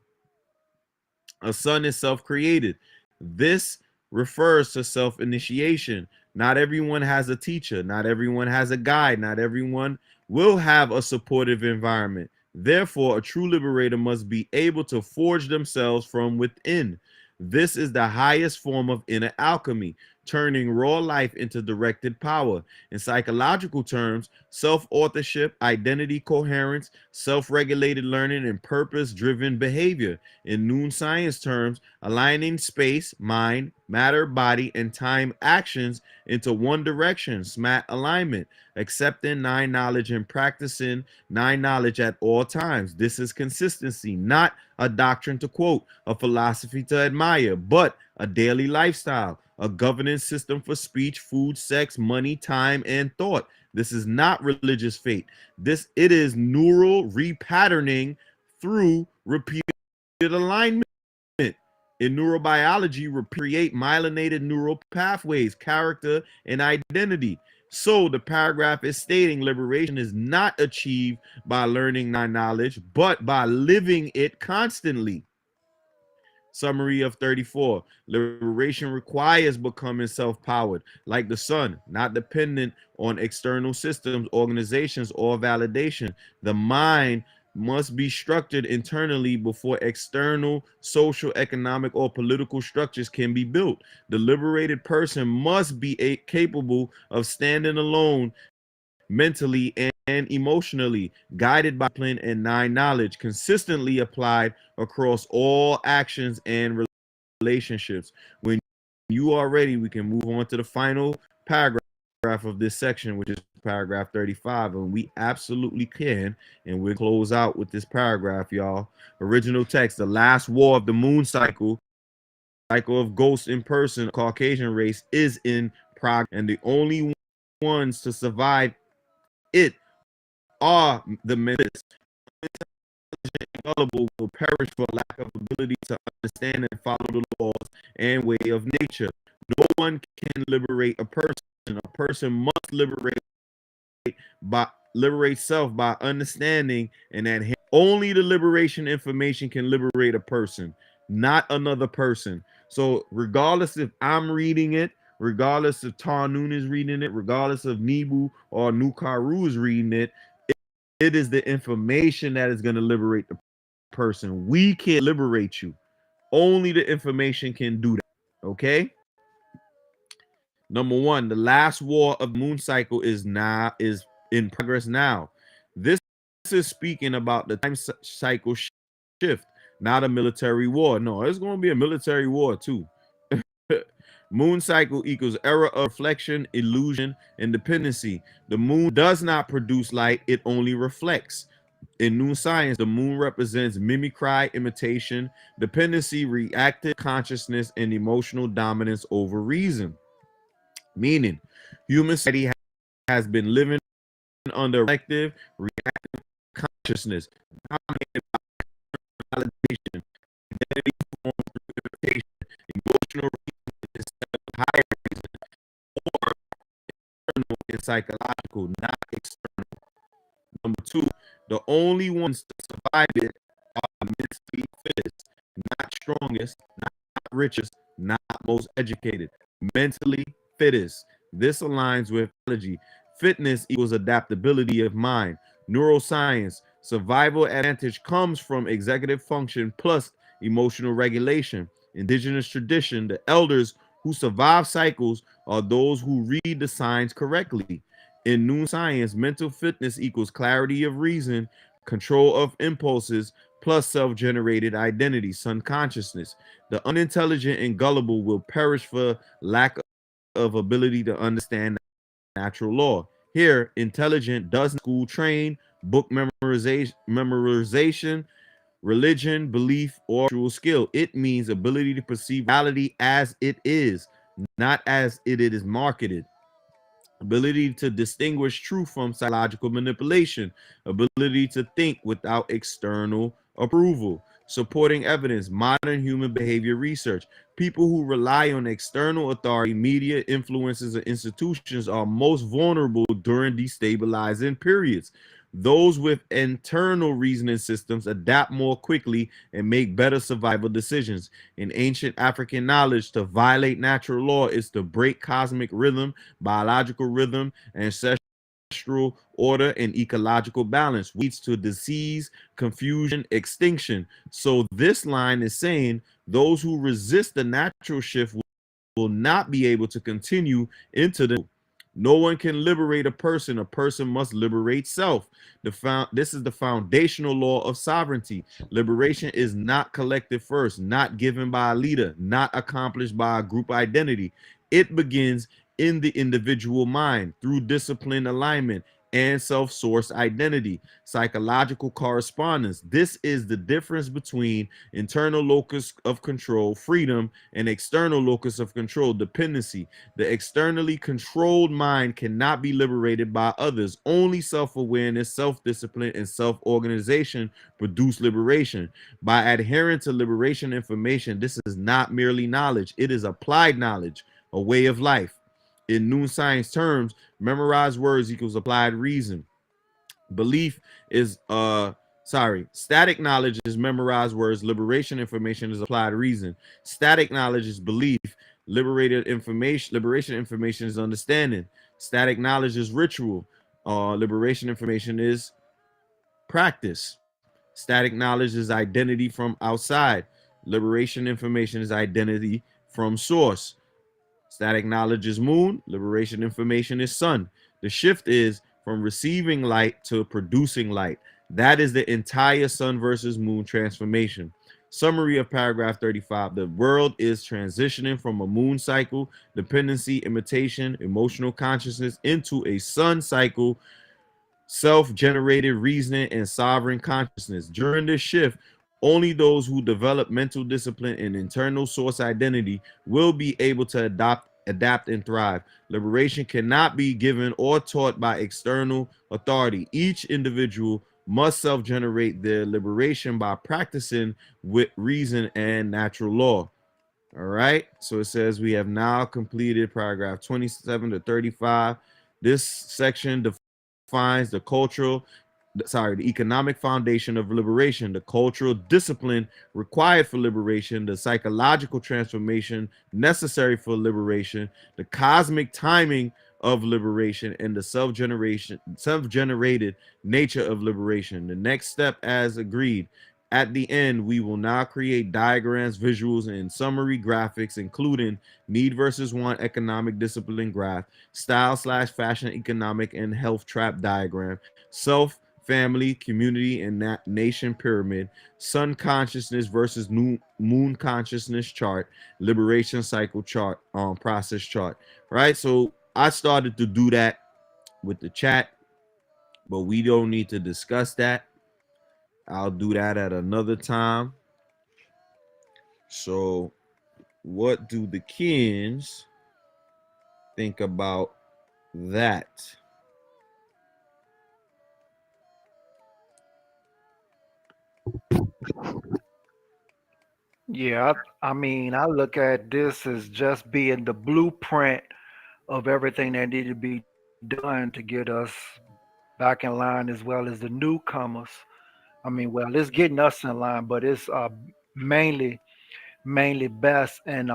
A sun is self-created. This refers to self-initiation. Not everyone has a teacher. Not everyone has a guide. Not everyone will have a supportive environment. Therefore, a true liberator must be able to forge themselves from within. This is the highest form of inner alchemy, turning raw life into directed power. In psychological terms, self-authorship, identity coherence, self-regulated learning, and purpose-driven behavior. In noon science terms, aligning space, mind, matter, body, and time actions into one direction, SMAT alignment, accepting nine knowledge and practicing nine knowledge at all times. This is consistency, not a doctrine to quote, a philosophy to admire, but a daily lifestyle, a governance system for speech, food, sex, money, time, and thought. This is not religious faith. It is neural repatterning through repeated alignment. In neurobiology, we create myelinated neural pathways, character, and identity. So the paragraph is stating liberation is not achieved by learning knowledge, but by living it constantly. Summary of 34. Liberation requires becoming self-powered, like the sun, not dependent on external systems, organizations, or validation. The mind must be structured internally before external social, economic, or political structures can be built. The liberated person must be capable of standing alone mentally and emotionally, guided by discipline and nine knowledge, consistently applied across all actions and relationships. When you are ready, we can move on to the final paragraph of this section, which is paragraph 35, and we absolutely can. And we'll close out with this paragraph, y'all. Original text: the last war of the moon cycle of ghosts in person, Caucasian race, is in progress, and the only ones to survive it are the mentalists. Gullible will perish for lack of ability to understand and follow the laws and way of nature. No one can liberate a person. A person must liberate self by understanding and that only the liberation information can liberate a person, not another person. So regardless if I'm reading it, regardless if Tarnoon is reading it, regardless of Nebu or Nukaru is reading it, it is the information that is going to liberate the person. We can't liberate you. Only the information can do that. Okay. Number one, the last war of the moon cycle is in progress now. This is speaking about the time cycle shift, not a military war. No, it's going to be a military war too. Moon cycle equals era of reflection, illusion, and dependency. The moon does not produce light, it only reflects. In New Science, the moon represents mimicry, imitation, dependency, reactive consciousness, and emotional dominance over reason. Meaning, human society has been living under reflective, reactive consciousness, dominated by validation, identity formed through imitation, emotional reason instead of higher reason, or internal and psychological, not external. Number two, the only ones to survive it are mentally fittest, not strongest, not richest, not most educated. Mentally fittest. This aligns with biology. Fitness equals adaptability of mind. Neuroscience. Survival advantage comes from executive function plus emotional regulation. Indigenous tradition. The elders who survive cycles are those who read the signs correctly. In New Science, mental fitness equals clarity of reason, control of impulses, plus self generated identity, sun consciousness. The unintelligent and gullible will perish for lack of ability to understand natural law. Here, intelligent doesn't school train, book memorization, religion, belief, or actual skill. It means ability to perceive reality as it is, not as it is marketed. Ability to distinguish truth from psychological manipulation, ability to think without external approval, supporting evidence, modern human behavior research. People who rely on external authority, media, influences, or institutions are most vulnerable during destabilizing periods. Those with internal reasoning systems adapt more quickly and make better survival decisions. In ancient African knowledge, to violate natural law is to break cosmic rhythm, biological rhythm, ancestral order, and ecological balance, which leads to disease, confusion, extinction. So this line is saying those who resist the natural shift will not be able to continue into the no one can liberate a person must liberate self. This is the foundational law of sovereignty. Liberation is not collective first, not given by a leader, not accomplished by a group identity. It begins in the individual mind through discipline alignment and self-source identity, psychological correspondence. This is the difference between internal locus of control, freedom, and external locus of control, dependency. The externally controlled mind cannot be liberated by others. Only self-awareness, self-discipline, and self-organization produce liberation. By adhering to liberation information, this is not merely knowledge, it is applied knowledge, a way of life. In new science terms, memorized words equals applied reason. Belief is static knowledge is memorized words, liberation information is applied reason. Static knowledge is belief, liberation information is understanding. Static knowledge is ritual, liberation information is practice. Static knowledge is identity from outside, liberation information is identity from source. Static knowledge is moon, liberation information is sun. The shift is from receiving light to producing light. That is the entire sun versus moon transformation. Summary of paragraph 35. The world is transitioning from a moon cycle, dependency, imitation, emotional consciousness into a sun cycle, self-generated reasoning, and sovereign consciousness. During this shift, only those who develop mental discipline and internal source identity will be able to adapt, and thrive. Liberation cannot be given or taught by external authority. Each individual must self-generate their liberation by practicing with reason and natural law. All right. So it says we have now completed paragraph 27 to 35. This section defines the economic foundation of liberation, the cultural discipline required for liberation, the psychological transformation necessary for liberation, the cosmic timing of liberation, and the self-generated nature of liberation. The next step, as agreed, at the end, we will now create diagrams, visuals, and summary graphics, including need versus want economic discipline graph, style/fashion economic and health trap diagram, self, family, community, and nation pyramid, sun consciousness versus new moon consciousness chart, liberation cycle chart, process chart. Right. So I started to do that with the chat, but we don't need to discuss that. I'll do that at another time. So, what do the Kens think about that? Yeah, I mean, I look at this as just being the blueprint of everything that needed to be done to get us back in line as well as the newcomers. I mean, well, it's getting us in line, but it's mainly mainly best and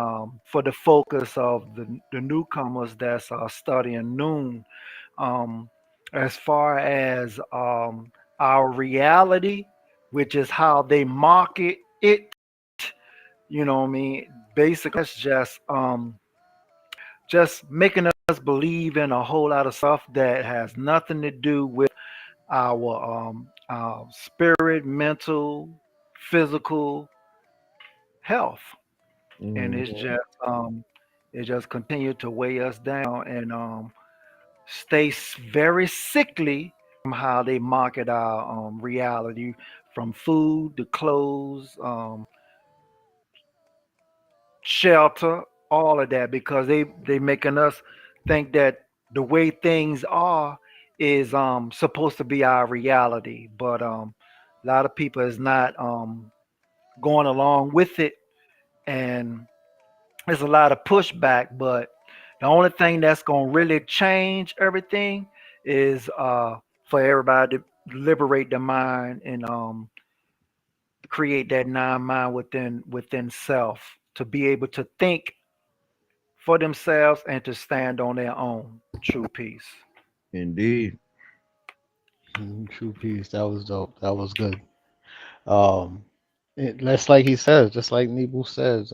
for the focus of the newcomers that's studying noon. Um, as far as our reality, which is how they market it, you know what I mean? Basically, that's just making us believe in a whole lot of stuff that has nothing to do with our spirit, mental, physical health, and Mm, it just continued to weigh us down and stay very sickly from how they market our reality, from food to clothes, shelter, all of that, because they making us think that the way things are is supposed to be our reality, but a lot of people is not going along with it, and there's a lot of pushback. But the only thing that's gonna really change everything is for everybody to liberate the mind and create that non-mind within self to be able to think for themselves and to stand on their own. True peace. indeed. True peace. That was dope. That was good. Um, that's like he says, just like Nebu says.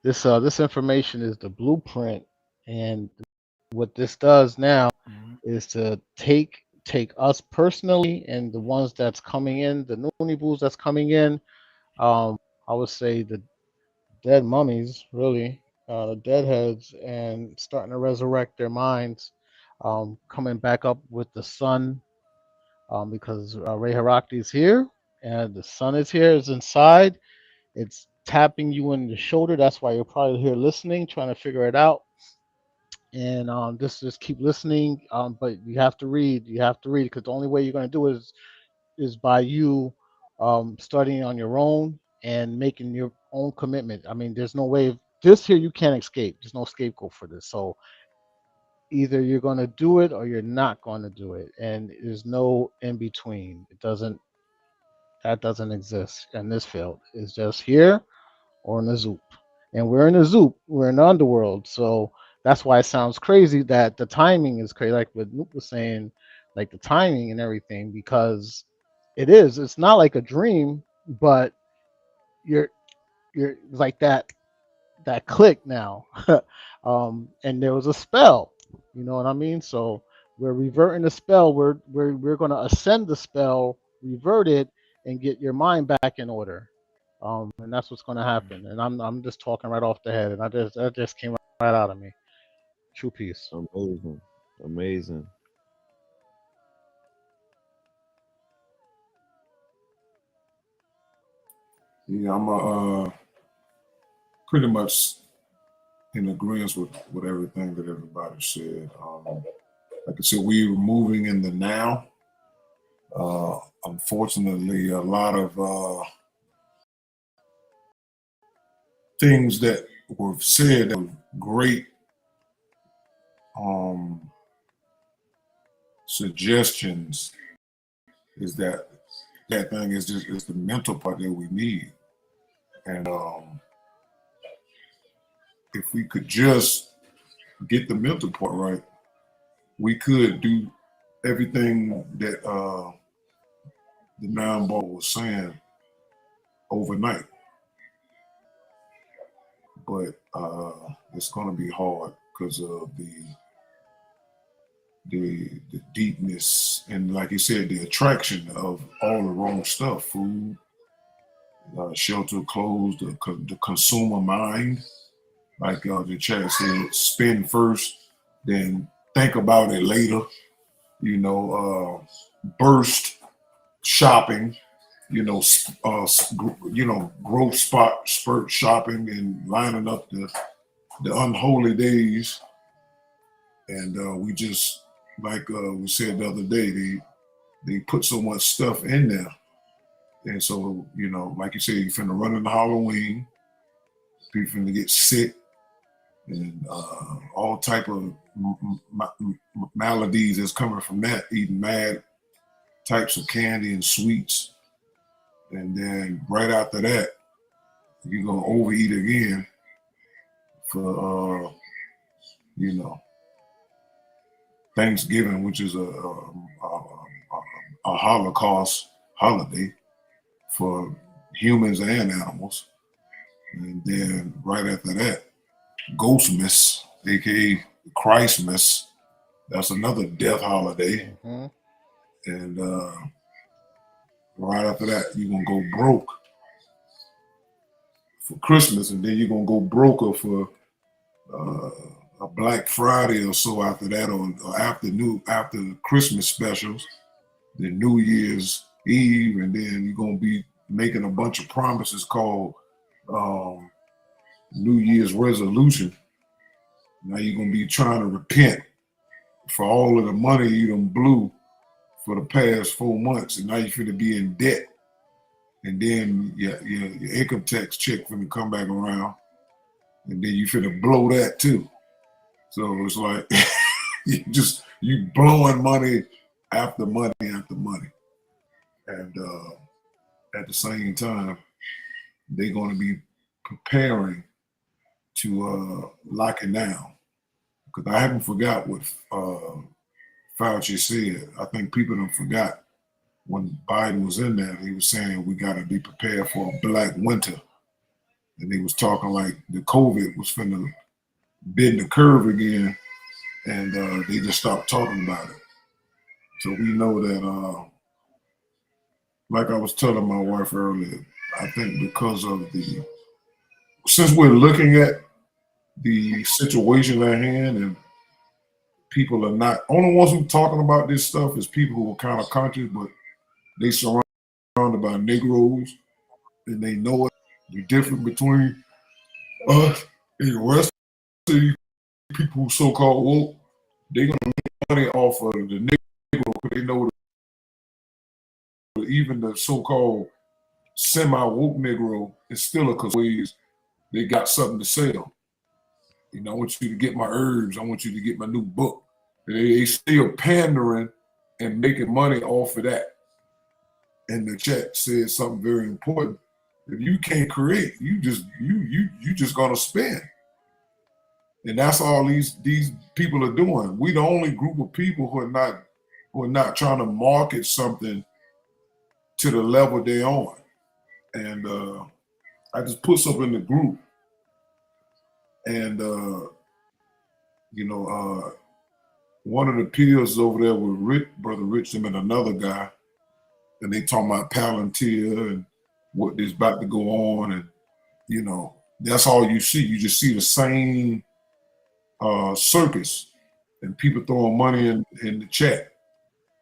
This information is the blueprint, and what this does now Mhm. is to take us personally and the ones that's coming in, the Noonie Boos that's coming in. I would say the dead mummies, really, the deadheads, and starting to resurrect their minds, coming back up with the sun, because Ray Harakti is here, and the sun is here, is inside. It's tapping you in the shoulder. That's why you're probably here listening, trying to figure it out. And just keep listening. But you have to read. You have to read because the only way you're going to do it is by you studying on your own and making your own commitment. I mean, there's no way this here you can't escape. There's no scapegoat for this. So either you're going to do it or you're not going to do it, and there's no in between. It doesn't That doesn't exist in this field. It's just here or in the Zoop. And we're in the Zoop, we're in the underworld. So that's why it sounds crazy that the timing is crazy, like what Noop was saying, like the timing and everything, because it is. It's not like a dream, but you're you're like that click now. And there was a spell. You know what I mean? So we're reverting the spell. We're gonna ascend the spell, revert it, and get your mind back in order. And that's what's gonna happen. And I'm just talking right off the head, and that just came right out of me. True peace. Amazing. Amazing. Yeah, I'm pretty much in agreement with everything that everybody said. Like I said, we are moving in the now. Unfortunately, a lot of things that were said that were great um, suggestions is that thing is just is the mental part that we need. And if we could just get the mental part right, we could do everything that the nine ball was saying overnight. But it's going to be hard because of the deepness and, like you said, the attraction of all the wrong stuff: food, shelter, clothes, the consumer mind. Like the chat said, spend first, then think about it later. You know, burst. shopping, growth spurt shopping and lining up the unholy days. And we just, like we said the other day, they put so much stuff in there. And so, like you said, you finna run into Halloween, people finna get sick, and all type of maladies that's coming from that, eating mad types of candy and sweets. And then right after that, you're gonna overeat again for you know Thanksgiving, which is a Holocaust holiday for humans and animals. And then right after that, Ghostmas, aka Christmas, that's another death holiday. Hmm. And right after that, you're gonna go broke for Christmas, and then you're gonna go broker for uh, a Black Friday or so after that, or after the Christmas specials, the New Year's Eve, and then you're gonna be making a bunch of promises called um, New Year's resolution. Now you're gonna be trying to repent for all of the money you done blew for the past 4 months, and now you're finna be in debt. And then your income tax check finna come back around, and then you finna blow that too. So it's like you blowing money after money after money, and at the same time they're going to be preparing to lock it down. Because I haven't forgot what Fauci said. I think people don't forgot when Biden was in there. He was saying we got to be prepared for a black winter, and he was talking like the COVID was finna bend the curve again, and they just stopped talking about it. So we know that, like I was telling my wife earlier, I think because of since we're looking at the situation at hand, and people are not, only ones who talking about this stuff is people who are kind of conscious, but they surrounded by Negroes, and they know it. The difference between us and the rest of the people who so-called woke, they're gonna make money off of the Negro because they know that even the so-called semi-woke Negro is still a cause ways they got something to sell. I want you to get my herbs. I want you to get my new book. They still pandering and making money off of that. And the chat said something very important. If you can't create, you just gonna spend. And that's all these people are doing. We the only group of people who are not trying to market something to the level they're on. And I just put something in the group, and one of the peers over there with Brother Richard and another guy, and they talking about Palantir and what is about to go on, and that's all you see. You just see the same circus, and people throwing money in the chat,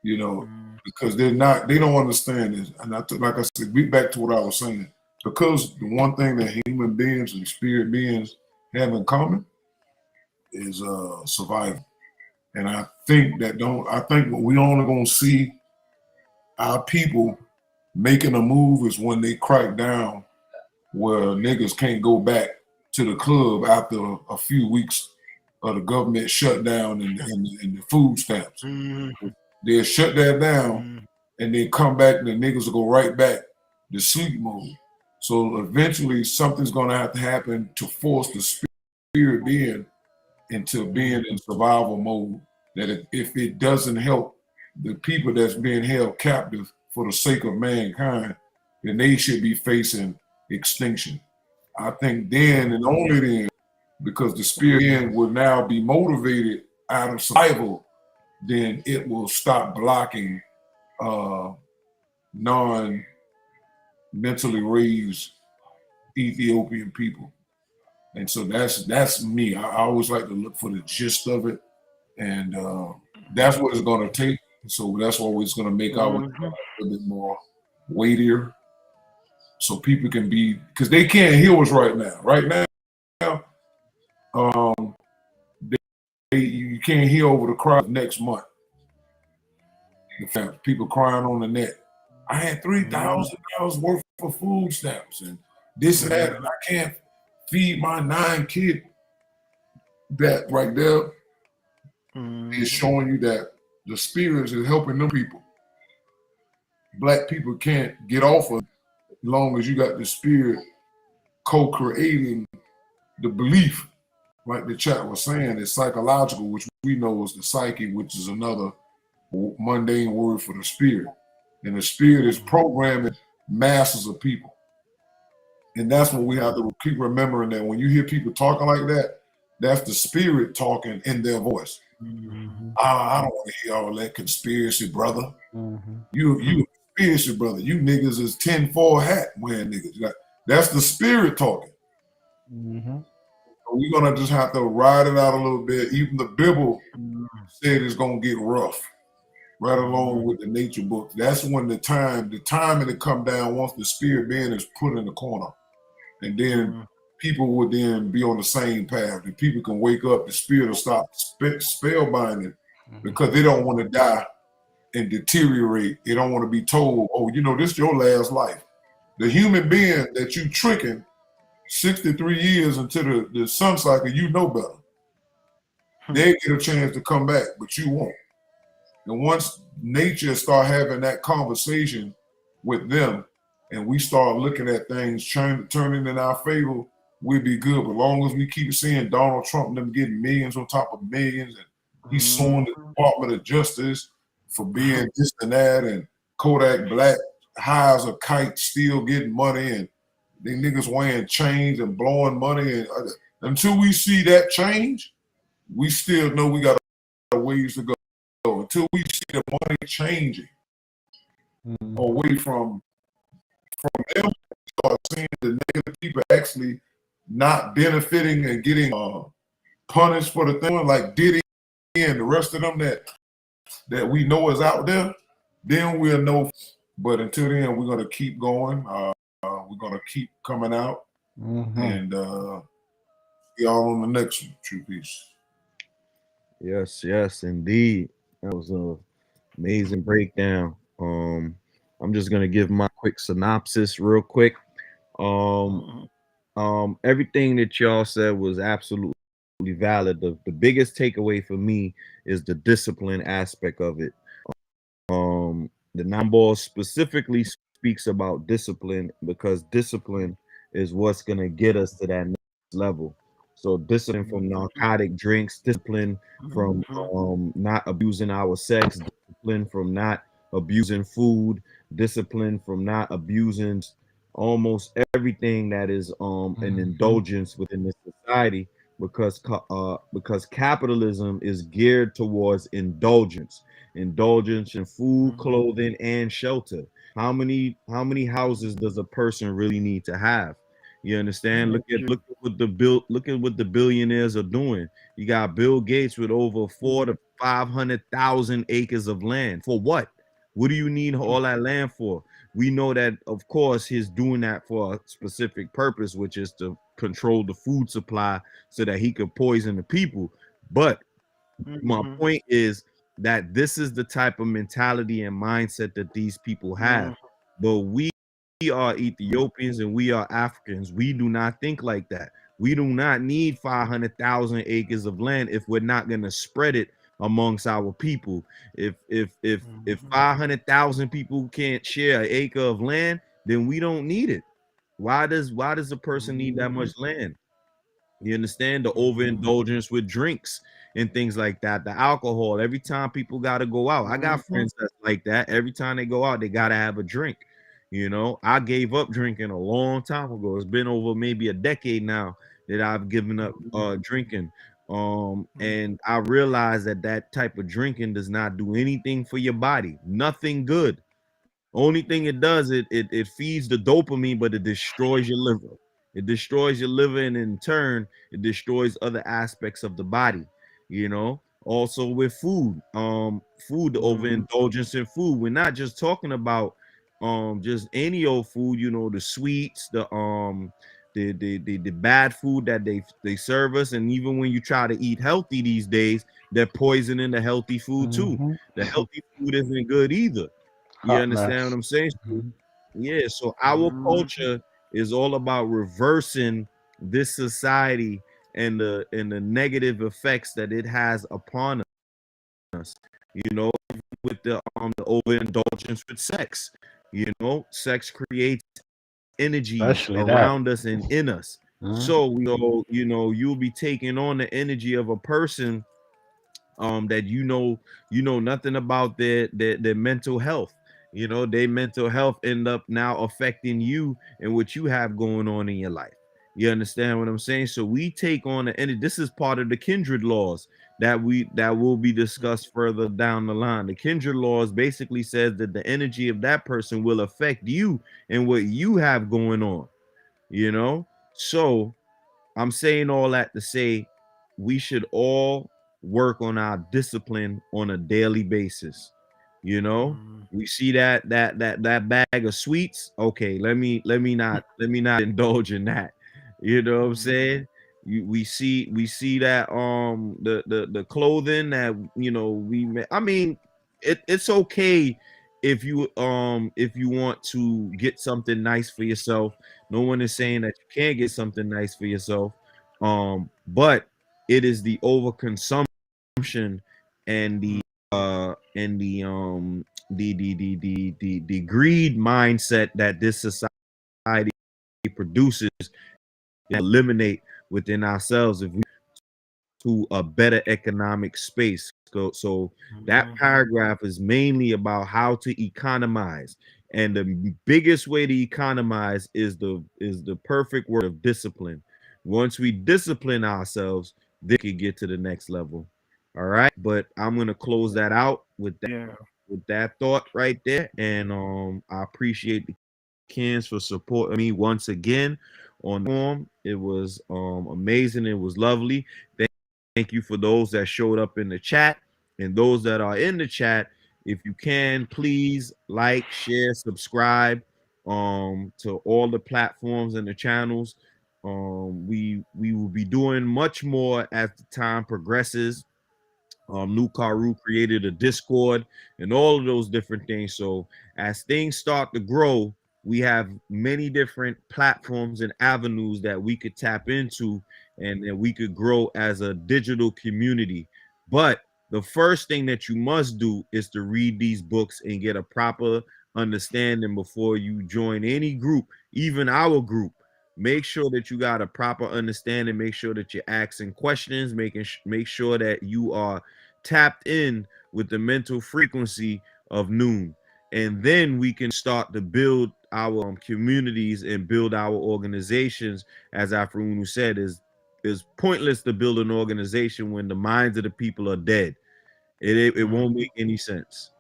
because they don't understand this. And like I said, back to what I was saying, because the one thing that human beings and spirit beings have in common is survival. And I think what we only gonna see our people making a move is when they crack down where niggas can't go back to the club after a few weeks of the government shutdown and the food stamps. They'll shut that down and then come back and the niggas will go right back to sleep mode. So eventually something's gonna have to happen to force the spirit being into being in survival mode. That if it doesn't help the people that's being held captive for the sake of mankind, then they should be facing extinction. I think then and only then, because the spirit will now be motivated out of survival, then it will stop blocking non-mentally raised Ethiopian people. And so that's me. I always like to look for the gist of it, and that's what it's going to take. So that's always going to make our life Mm-hmm. a little bit more weightier, so people can be, because they can't heal us right now. Right now, um, you can't heal over the crowd next month. The fact people crying on the net. I had $3,000 worth of food stamps and this and that, and I can't feed my 9 kids. That right there is Mm-hmm. showing you that the spirits is helping them people. Black people can't get off of it as long as you got the spirit co-creating the belief, like the chat was saying, is psychological, which we know is the psyche, which is another mundane word for the spirit. And the spirit is programming masses of people. And that's what we have to keep remembering, that when you hear people talking like that, that's the spirit talking in their voice. Mhm. I don't want to hear all that conspiracy, brother. Mhm. You conspiracy, brother. You niggas is 10-4 hat wearing niggas. That's the spirit talking. Mhm. So we're gonna just have to ride it out a little bit. Even the Bible said it's gonna get rough, right along with the nature book. That's when the timing to come down once the spirit being is put in the corner. And then people would then be on the same path. And people can wake up, the spirit will stop spellbinding because they don't want to die and deteriorate. They don't want to be told, oh, this is your last life. The human being that you tricking 63 years into the sun cycle, you know better. They get a chance to come back, but you won't. And once nature start having that conversation with them, and we start looking at things turning in our favor, we'll be good. But as long as we keep seeing Donald Trump and them getting millions on top of millions, and he's suing the Department of Justice for being this and that, and Kodak Black hires a kite still getting money, and they niggas wearing chains and blowing money. And until we see that change, we still know we got a ways to go. Until we see the money changing Mhm. away from them, start seeing the negative people actually not benefiting and getting punished for the thing, like Diddy and the rest of them that we know is out there, then we'll know. But until then, we're gonna keep going. We're gonna keep coming out, Mhm. and y'all on the next one, True Peace. Yes, yes, indeed. That was a amazing breakdown. I'm just gonna give my quick synopsis real quick. Um, Everything that y'all said was absolutely valid. The biggest takeaway for me is the discipline aspect of it. The Nambal specifically speaks about discipline because discipline is what's gonna get us to that next level. So discipline from narcotic drinks, discipline from not abusing our sex, discipline from not abusing food, discipline from not abusing almost everything that is an Mhm. indulgence within this society because capitalism is geared towards indulgence in food, clothing, and shelter. How many houses does a person really need to have? You understand? Look at what the billionaires are doing. You got Bill Gates with over 4 to 500,000 acres of land. For what? What do you need all that land for? We know that, of course, he's doing that for a specific purpose, which is to control the food supply so that he could poison the people. But my point is that this is the type of mentality and mindset that these people have. But we are Ethiopians and we are Africans. We do not think like that. We do not need 500,000 acres of land if we're not going to spread it amongst our people. If 500,000 people can't share an acre of land, then we don't need it. Why does a person need that much land? You understand the overindulgence with drinks and things like that. The alcohol. Every time people got to go out, I got friends that's like that. Every time they go out, they got to have a drink. I gave up drinking a long time ago. It's been over maybe a decade now that I've given up drinking. And I realized that that type of drinking does not do anything for your body. Nothing good. Only thing it does, it feeds the dopamine, but it destroys your liver. It destroys your liver, and in turn, it destroys other aspects of the body. You know, Also with food, food, the Mhm. overindulgence in food. We're not just talking about just any old food, the sweets, the bad food that they serve us. And even when you try to eat healthy these days, they're poisoning the healthy food too. Hmm. The healthy food isn't good either. You Hot understand what mess. I'm saying? So, Hmm. yeah, so our Mhm. culture is all about reversing this society and the negative effects that it has upon us. You know, with the overindulgence with sex. Sex creates energies Especially that. around us and in us. Hmm. So you'll be taking on the energy of a person that you know nothing about their mental health. Their mental health end up now affecting you and what you have going on in your life. You understand what I'm saying? So we take on the energy. This is part of the kindred laws that will be discussed further down the line. The kindred laws basically says that the energy of that person will affect you and what you have going on. So I'm saying all that to say we should all work on our discipline on a daily basis. You know, Mhm. we see that bag of sweets. Okay, let me not indulge in that. You know what I'm Mhm. saying? We see that the clothing that I mean it's okay if you want to get something nice for yourself. No one is saying that you can't get something nice for yourself. But it is the overconsumption and the greed mindset that this society produces eliminate within ourselves if we to a better economic space. So that Mhm. paragraph is mainly about how to economize. And the biggest way to economize is the perfect word of discipline. Once we discipline ourselves, they can get to the next level. All right. But I'm gonna close that out Yeah. with that thought right there. And I appreciate the Kens for supporting me once again on the form. It was amazing. It was lovely. Thank you for those that showed up in the chat and those that are in the chat. If you can, please like, share, subscribe to all the platforms and the channels. We will be doing much more as the time progresses. New Karu created a Discord and all of those different things. So as things start to grow, we have many different platforms and avenues that we could tap into and we could grow as a digital community. But the first thing that you must do is to read these books and get a proper understanding before you join any group, even our group. Make sure that you got a proper understanding. Make sure that you're asking questions. Make sure that you are tapped in with the mental frequency of noon. And then we can start to build our communities and build our organizations. As Afrunu said, is pointless to build an organization when the minds of the people are dead. It won't Mhm. make any sense.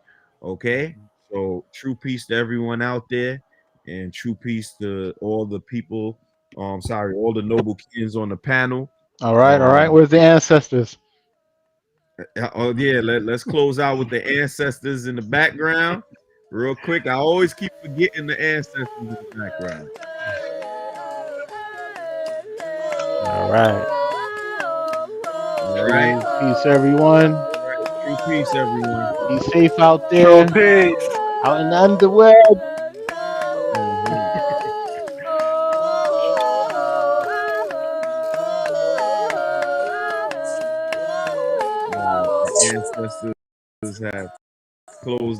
Okay. Mhm. So true peace to everyone out there, and true peace to all the people. Sorry, all the noble kings on the panel. All right, all right. Um, Where's the ancestors? Oh yeah, let's close out with the ancestors in the background. Real quick. I always keep forgetting the ancestors in the background. All right. All right. True peace, everyone. True peace, everyone. Be safe out True there, peace. out in the underworld. Mhm. All right. The ancestors have closed